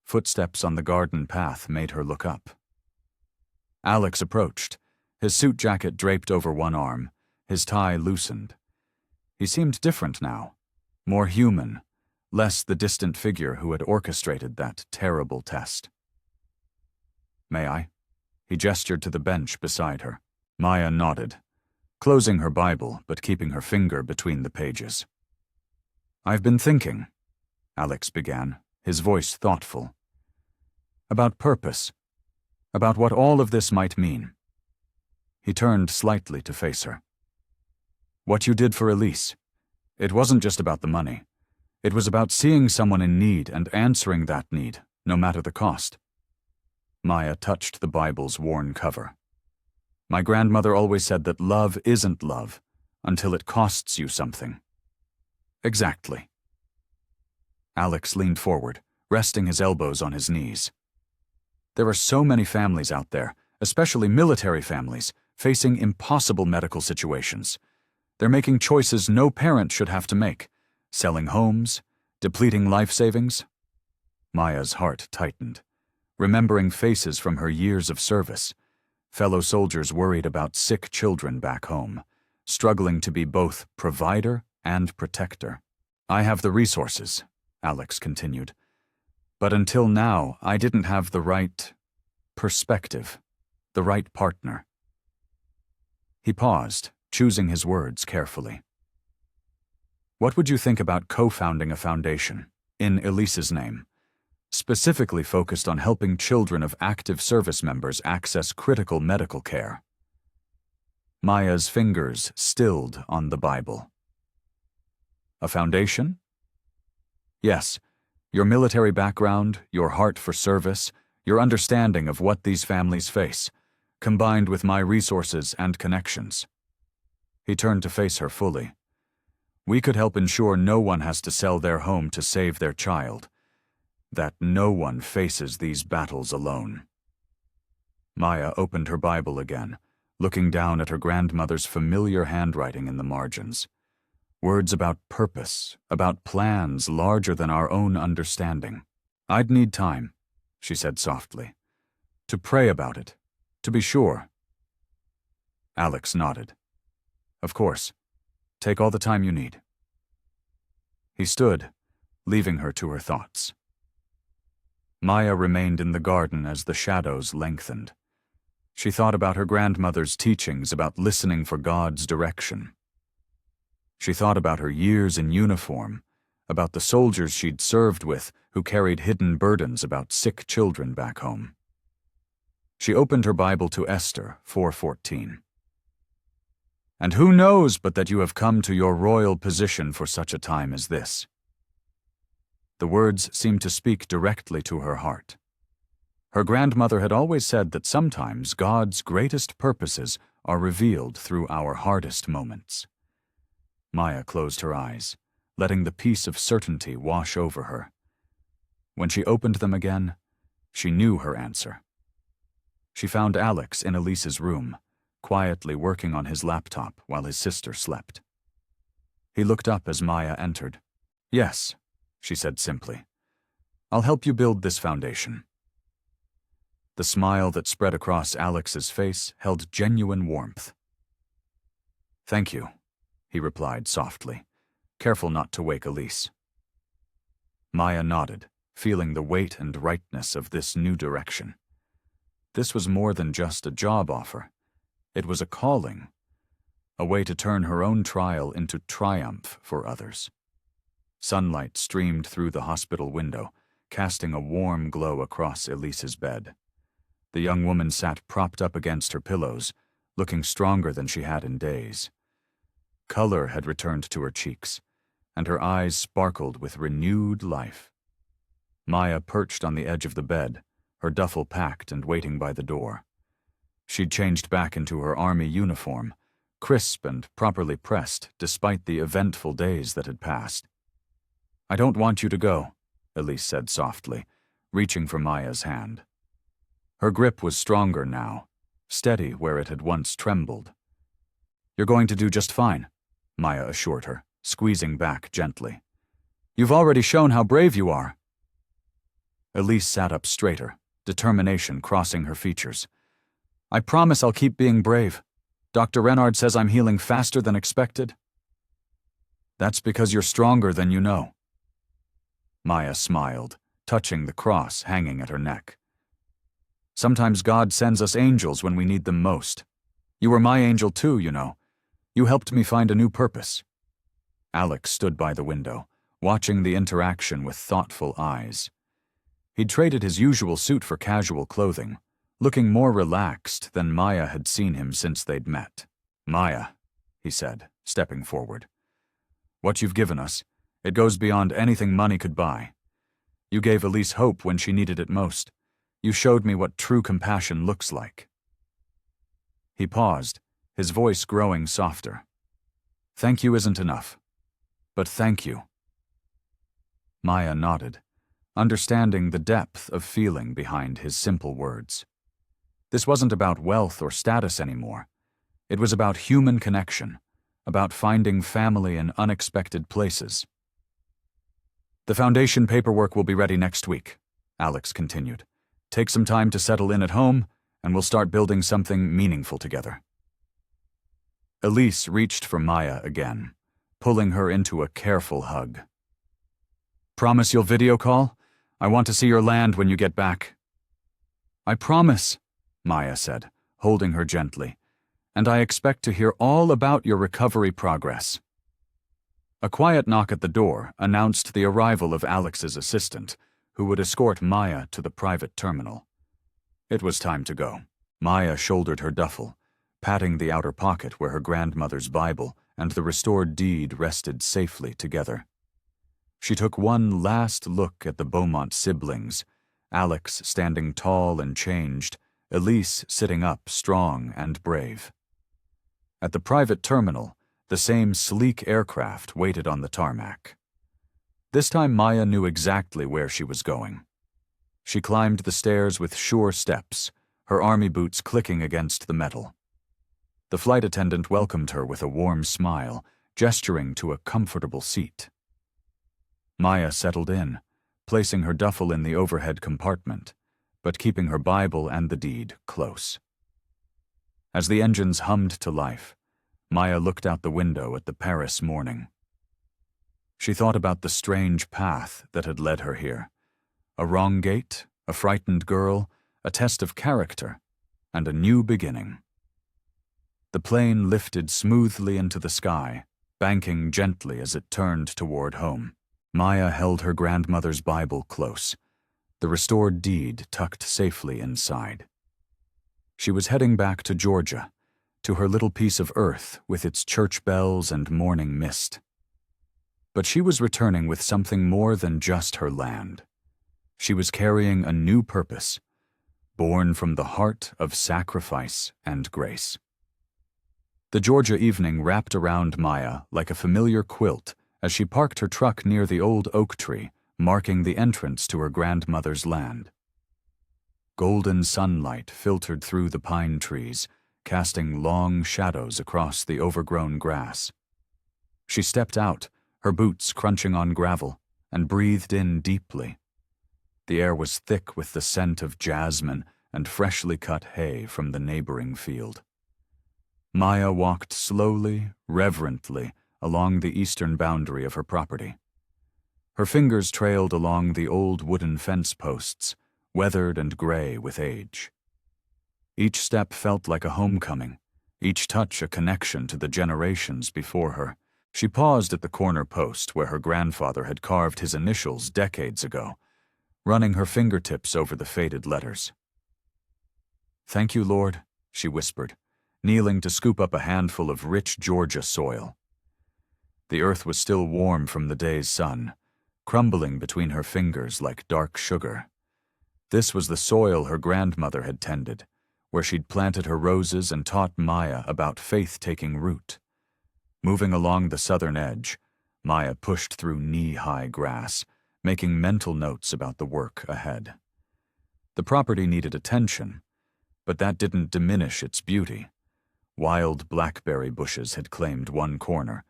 Footsteps on the garden path made her look up. Alex approached, his suit jacket draped over one arm, his tie loosened. He seemed different now, more human, less the distant figure who had orchestrated that terrible test. "May I?" He gestured to the bench beside her. Maya nodded, closing her Bible but keeping her finger between the pages. "I've been thinking," Alex began, his voice thoughtful, "about purpose, about what all of this might mean." He turned slightly to face her. "What you did for Elise, it wasn't just about the money. It was about seeing someone in need and answering that need, no matter the cost." Maya touched the Bible's worn cover. "My grandmother always said that love isn't love until it costs you something." "Exactly." Alex leaned forward, resting his elbows on his knees. "There are so many families out there, especially military families, facing impossible medical situations. They're making choices no parent should have to make, selling homes, depleting life savings." Maya's heart tightened, remembering faces from her years of service, fellow soldiers worried about sick children back home, struggling to be both provider and protector. "I have the resources," Alex continued, "but until now I didn't have the right perspective, the right partner." He paused, choosing his words carefully. "What would you think about co-founding a foundation, in Elise's name, specifically focused on helping children of active service members access critical medical care?" Maya's fingers stilled on the Bible. "A foundation?" "Yes, your military background, your heart for service, your understanding of what these families face, combined with my resources and connections." He turned to face her fully. "We could help ensure no one has to sell their home to save their child, that no one faces these battles alone." Maya opened her Bible again, looking down at her grandmother's familiar handwriting in the margins. Words about purpose, about plans larger than our own understanding. "I'd need time," she said softly, "to pray about it, to be sure." Alex nodded. "Of course. Take all the time you need." He stood, leaving her to her thoughts. Maya remained in the garden as the shadows lengthened. She thought about her grandmother's teachings about listening for God's direction. She thought about her years in uniform, about the soldiers she'd served with who carried hidden burdens about sick children back home. She opened her Bible to Esther 4:14. "And who knows but that you have come to your royal position for such a time as this?" The words seemed to speak directly to her heart. Her grandmother had always said that sometimes God's greatest purposes are revealed through our hardest moments. Maya closed her eyes, letting the peace of certainty wash over her. When she opened them again, she knew her answer. She found Alex in Elise's room, quietly working on his laptop while his sister slept. He looked up as Maya entered. "Yes," she said simply. "I'll help you build this foundation." The smile that spread across Alex's face held genuine warmth. "Thank you," he replied softly, careful not to wake Elise. Maya nodded, feeling the weight and rightness of this new direction. This was more than just a job offer. It was a calling, a way to turn her own trial into triumph for others. Sunlight streamed through the hospital window, casting a warm glow across Elise's bed. The young woman sat propped up against her pillows, looking stronger than she had in days. Color had returned to her cheeks, and her eyes sparkled with renewed life. Maya perched on the edge of the bed, her duffel packed and waiting by the door. She'd changed back into her army uniform, crisp and properly pressed despite the eventful days that had passed. "I don't want you to go," Elise said softly, reaching for Maya's hand. Her grip was stronger now, steady where it had once trembled. "You're going to do just fine," Maya assured her, squeezing back gently. "You've already shown how brave you are." Elise sat up straighter, determination crossing her features. I promise I'll keep being brave. Dr. Renard says I'm healing faster than expected. That's because you're stronger than you know. Maya smiled, touching the cross hanging at her neck. Sometimes God sends us angels when we need them most. You were my angel too, you know. You helped me find a new purpose. Alex stood by the window, watching the interaction with thoughtful eyes. He'd traded his usual suit for casual clothing, looking more relaxed than Maya had seen him since they'd met. Maya, he said, stepping forward. What you've given us, it goes beyond anything money could buy. You gave Elise hope when she needed it most. You showed me what true compassion looks like. He paused, his voice growing softer. Thank you isn't enough, but thank you. Maya nodded, understanding the depth of feeling behind his simple words. This wasn't about wealth or status anymore. It was about human connection, about finding family in unexpected places. The foundation paperwork will be ready next week, Alex continued. Take some time to settle in at home, and we'll start building something meaningful together. Elise reached for Maya again, pulling her into a careful hug. Promise you'll video call? I want to see your land when you get back. I promise, Maya said, holding her gently, and I expect to hear all about your recovery progress. A quiet knock at the door announced the arrival of Alex's assistant, who would escort Maya to the private terminal. It was time to go. Maya shouldered her duffel, patting the outer pocket where her grandmother's Bible and the restored deed rested safely together. She took one last look at the Beaumont siblings, Alex standing tall and changed, Elise sitting up strong and brave. At the private terminal, the same sleek aircraft waited on the tarmac. This time Maya knew exactly where she was going. She climbed the stairs with sure steps, her army boots clicking against the metal. The flight attendant welcomed her with a warm smile, gesturing to a comfortable seat. Maya settled in, placing her duffel in the overhead compartment, but keeping her Bible and the deed close. As the engines hummed to life, Maya looked out the window at the Paris morning. She thought about the strange path that had led her here. A wrong gate, a frightened girl, a test of character, and a new beginning. The plane lifted smoothly into the sky, banking gently as it turned toward home. Maya held her grandmother's Bible close, the restored deed tucked safely inside. She was heading back to Georgia, to her little piece of earth with its church bells and morning mist. But she was returning with something more than just her land. She was carrying a new purpose, born from the heart of sacrifice and grace. The Georgia evening wrapped around Maya like a familiar quilt as she parked her truck near the old oak tree, marking the entrance to her grandmother's land. Golden sunlight filtered through the pine trees, casting long shadows across the overgrown grass. She stepped out, her boots crunching on gravel, and breathed in deeply. The air was thick with the scent of jasmine and freshly cut hay from the neighboring field. Maya walked slowly, reverently, along the eastern boundary of her property. Her fingers trailed along the old wooden fence posts, weathered and gray with age. Each step felt like a homecoming, each touch a connection to the generations before her. She paused at the corner post where her grandfather had carved his initials decades ago, running her fingertips over the faded letters. "Thank you, Lord," she whispered, kneeling to scoop up a handful of rich Georgia soil. The earth was still warm from the day's sun, crumbling between her fingers like dark sugar. This was the soil her grandmother had tended, where she'd planted her roses and taught Maya about faith taking root. Moving along the southern edge, Maya pushed through knee-high grass, making mental notes about the work ahead. The property needed attention, but that didn't diminish its beauty. Wild blackberry bushes had claimed one corner,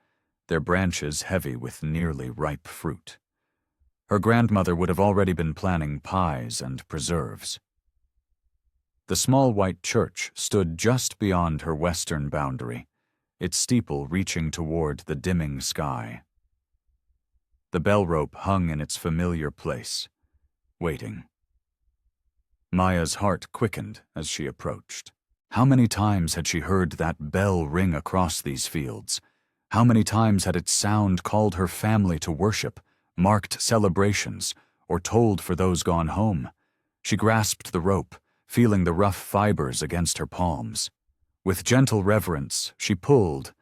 their branches heavy with nearly ripe fruit. Her grandmother would have already been planning pies and preserves. The small white church stood just beyond her western boundary, its steeple reaching toward the dimming sky. The bell rope hung in its familiar place, waiting. Maya's heart quickened as she approached. How many times had she heard that bell ring across these fields? How many times had its sound called her family to worship, marked celebrations, or tolled for those gone home? She grasped the rope, feeling the rough fibers against her palms. With gentle reverence, she pulled,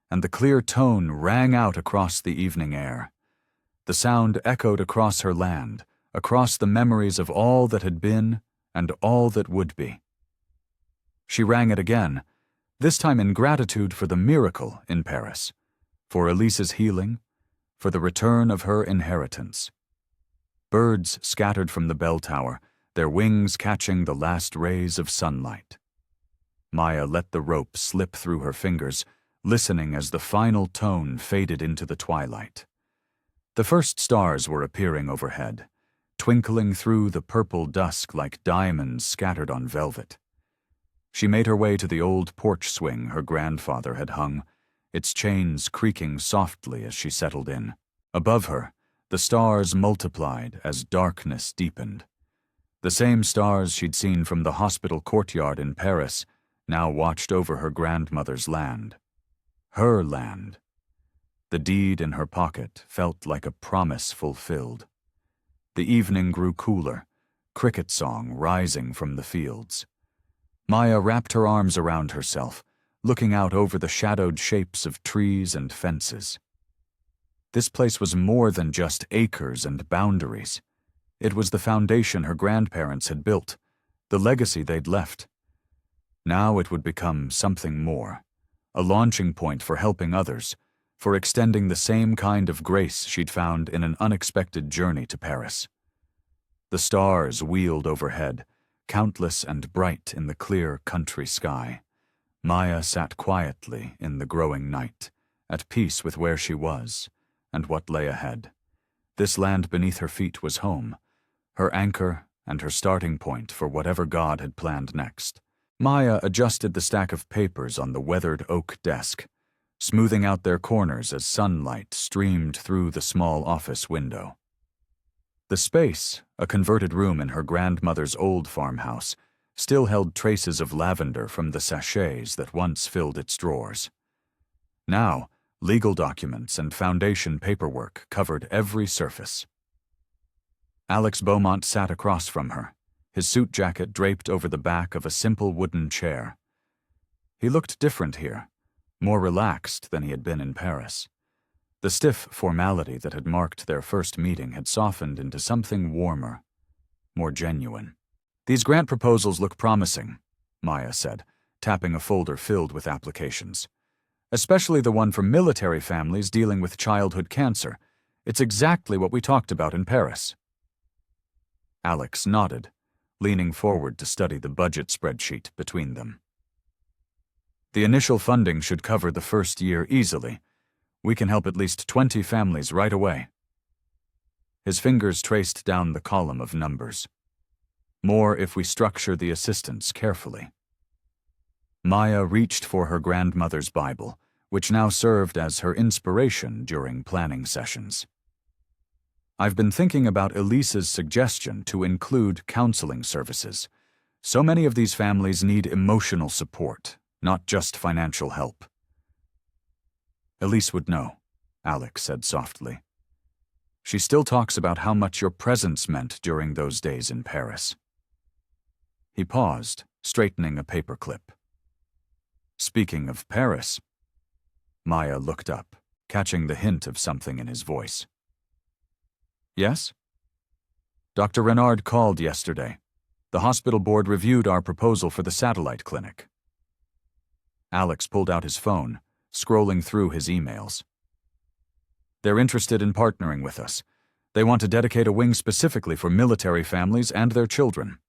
and the clear tone rang out across the evening air. The sound echoed across her land, across the memories of all that had been and all that would be. She rang it again, this time in gratitude for the miracle in Paris, for Elise's healing, for the return of her inheritance. Birds scattered from the bell tower, their wings catching the last rays of sunlight. Maya let the rope slip through her fingers, listening as the final tone faded into the twilight. The first stars were appearing overhead, twinkling through the purple dusk like diamonds scattered on velvet. She made her way to the old porch swing her grandfather had hung, its chains creaking softly as she settled in. Above her, the stars multiplied as darkness deepened. The same stars she'd seen from the hospital courtyard in Paris now watched over her grandmother's land. Her land. The deed in her pocket felt like a promise fulfilled. The evening grew cooler, cricket song rising from the fields. Maya wrapped her arms around herself, looking out over the shadowed shapes of trees and fences. This place was more than just acres and boundaries. It was the foundation her grandparents had built, the legacy they'd left. Now it would become something more, a launching point for helping others, for extending the same kind of grace she'd found in an unexpected journey to Paris. The stars wheeled overhead, countless and bright in the clear country sky. Maya sat quietly in the growing night, at peace with where she was and what lay ahead. This land beneath her feet was home, her anchor and her starting point for whatever God had planned next. Maya adjusted the stack of papers on the weathered oak desk, smoothing out their corners as sunlight streamed through the small office window. The space, a converted room in her grandmother's old farmhouse, still held traces of lavender from the sachets that once filled its drawers. Now, legal documents and foundation paperwork covered every surface. Alex Beaumont sat across from her, his suit jacket draped over the back of a simple wooden chair. He looked different here, more relaxed than he had been in Paris. The stiff formality that had marked their first meeting had softened into something warmer, more genuine. "These grant proposals look promising," Maya said, tapping a folder filled with applications. "Especially the one for military families dealing with childhood cancer. It's exactly what we talked about in Paris." Alex nodded, leaning forward to study the budget spreadsheet between them. "The initial funding should cover the first year easily. We can help at least 20 families right away." His fingers traced down the column of numbers. "More if we structure the assistance carefully." Maya reached for her grandmother's Bible, which now served as her inspiration during planning sessions. "I've been thinking about Elise's suggestion to include counseling services. So many of these families need emotional support, not just financial help." "Elise would know," Alex said softly. "She still talks about how much your presence meant during those days in Paris." He paused, straightening a paperclip. "Speaking of Paris," Maya looked up, catching the hint of something in his voice. "Yes?" "Dr. Renard called yesterday. The hospital board reviewed our proposal for the satellite clinic." Alex pulled out his phone, scrolling through his emails. "They're interested in partnering with us. They want to dedicate a wing specifically for military families and their children."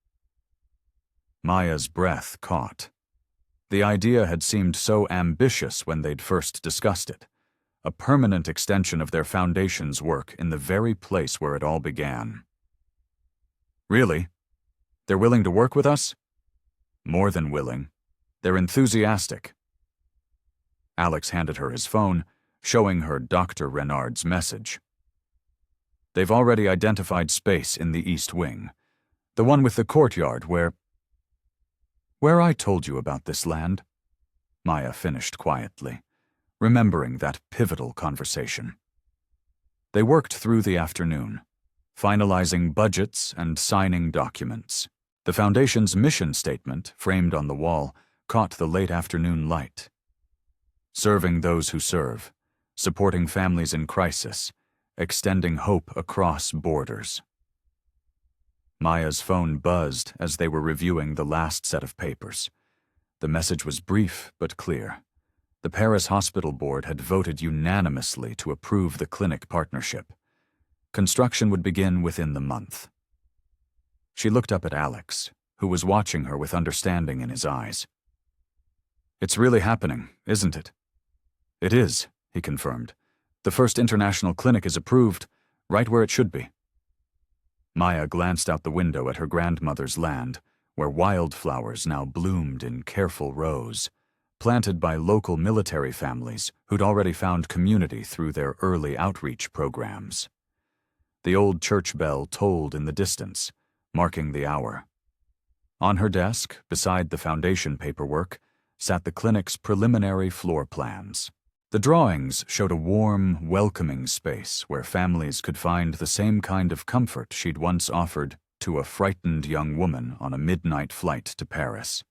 Maya's breath caught. The idea had seemed so ambitious when they'd first discussed it. A permanent extension of their foundation's work in the very place where it all began. "Really? They're willing to work with us?" More than willing. They're enthusiastic. Alex handed her his phone, showing her Dr. Renard's message. They've already identified space in the East Wing, the one with the courtyard where I told you about this land, Maya finished quietly, remembering that pivotal conversation. They worked through the afternoon, finalizing budgets and signing documents. The Foundation's mission statement, framed on the wall, caught the late afternoon light. Serving those who serve, supporting families in crisis, extending hope across borders. Maya's phone buzzed as they were reviewing the last set of papers. The message was brief but clear. The Paris Hospital Board had voted unanimously to approve the clinic partnership. Construction would begin within the month. She looked up at Alex, who was watching her with understanding in his eyes. It's really happening, isn't it? It is, he confirmed. The first international clinic is approved, right where it should be. Maya glanced out the window at her grandmother's land, where wildflowers now bloomed in careful rows, planted by local military families who'd already found community through their early outreach programs. The old church bell tolled in the distance, marking the hour. On her desk, beside the foundation paperwork, sat the clinic's preliminary floor plans. The drawings showed a warm, welcoming space where families could find the same kind of comfort she'd once offered to a frightened young woman on a midnight flight to Paris.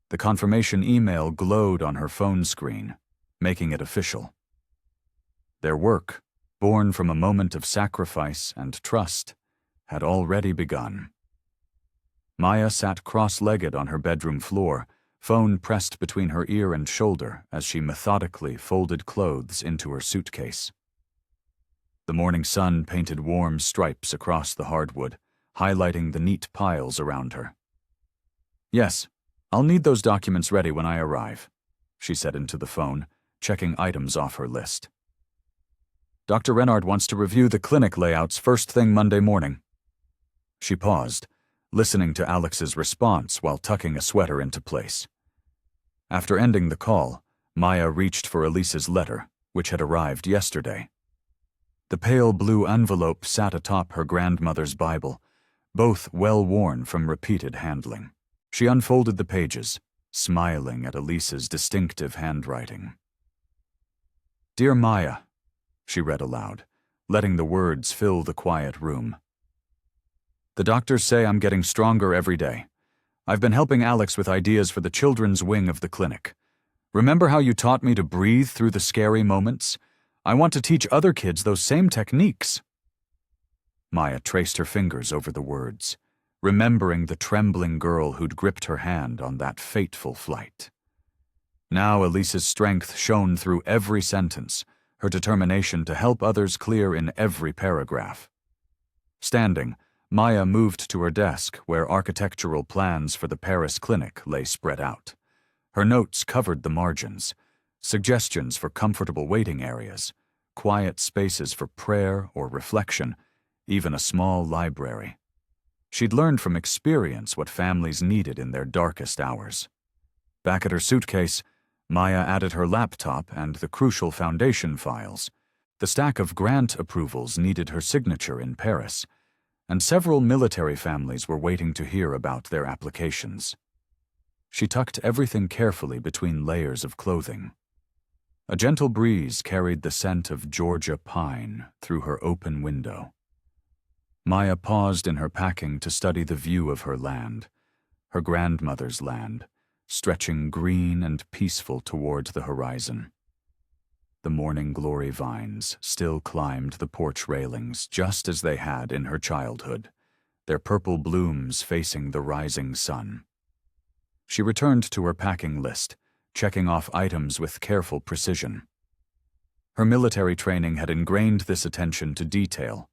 The confirmation email glowed on her phone screen, making it official. Their work, born from a moment of sacrifice and trust, had already begun. Maya sat cross-legged on her bedroom floor, phone pressed between her ear and shoulder as she methodically folded clothes into her suitcase. The morning sun painted warm stripes across the hardwood, highlighting the neat piles around her. Yes, I'll need those documents ready when I arrive, she said into the phone, checking items off her list. Dr. Renard wants to review the clinic layouts first thing Monday morning. She paused, listening to Alex's response while tucking a sweater into place. After ending the call, Maya reached for Elise's letter, which had arrived yesterday. The pale blue envelope sat atop her grandmother's Bible, both well-worn from repeated handling. She unfolded the pages, smiling at Elise's distinctive handwriting. Dear Maya, she read aloud, letting the words fill the quiet room. The doctors say I'm getting stronger every day. I've been helping Alex with ideas for the children's wing of the clinic. Remember how you taught me to breathe through the scary moments? I want to teach other kids those same techniques. Maya traced her fingers over the words, remembering the trembling girl who'd gripped her hand on that fateful flight. Now Elise's strength shone through every sentence, her determination to help others clear in every paragraph. Standing, Maya moved to her desk where architectural plans for the Paris clinic lay spread out. Her notes covered the margins, suggestions for comfortable waiting areas, quiet spaces for prayer or reflection, even a small library. She'd learned from experience what families needed in their darkest hours. Back at her suitcase, Maya added her laptop and the crucial foundation files. The stack of grant approvals needed her signature in Paris, and several military families were waiting to hear about their applications. She tucked everything carefully between layers of clothing. A gentle breeze carried the scent of Georgia pine through her open window. Maya paused in her packing to study the view of her land, her grandmother's land, stretching green and peaceful toward the horizon. The morning glory vines still climbed the porch railings just as they had in her childhood, their purple blooms facing the rising sun. She returned to her packing list, checking off items with careful precision. Her military training had ingrained this attention to detail,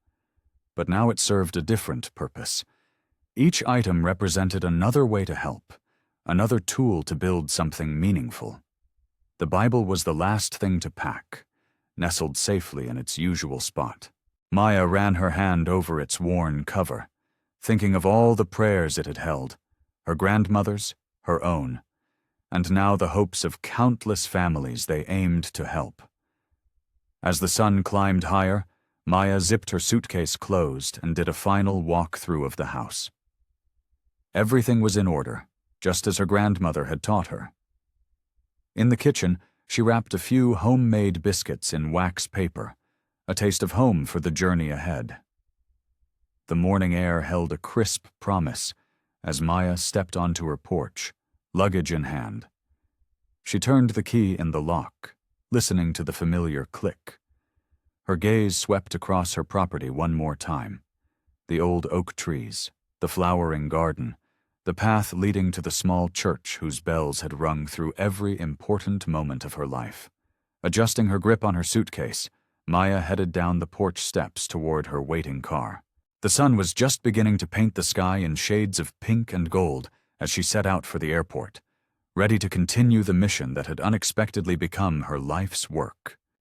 but now it served a different purpose. Each item represented another way to help, another tool to build something meaningful. The Bible was the last thing to pack, nestled safely in its usual spot. Maya ran her hand over its worn cover, thinking of all the prayers it had held, her grandmother's, her own, and now the hopes of countless families they aimed to help. As the sun climbed higher, Maya zipped her suitcase closed and did a final walk-through of the house. Everything was in order, just as her grandmother had taught her. In the kitchen, she wrapped a few homemade biscuits in wax paper, a taste of home for the journey ahead. The morning air held a crisp promise as Maya stepped onto her porch, luggage in hand. She turned the key in the lock, listening to the familiar click. Her gaze swept across her property one more time. The old oak trees, the flowering garden, the path leading to the small church whose bells had rung through every important moment of her life. Adjusting her grip on her suitcase, Maya headed down the porch steps toward her waiting car. The sun was just beginning to paint the sky in shades of pink and gold as she set out for the airport, ready to continue the mission that had unexpectedly become her life's work.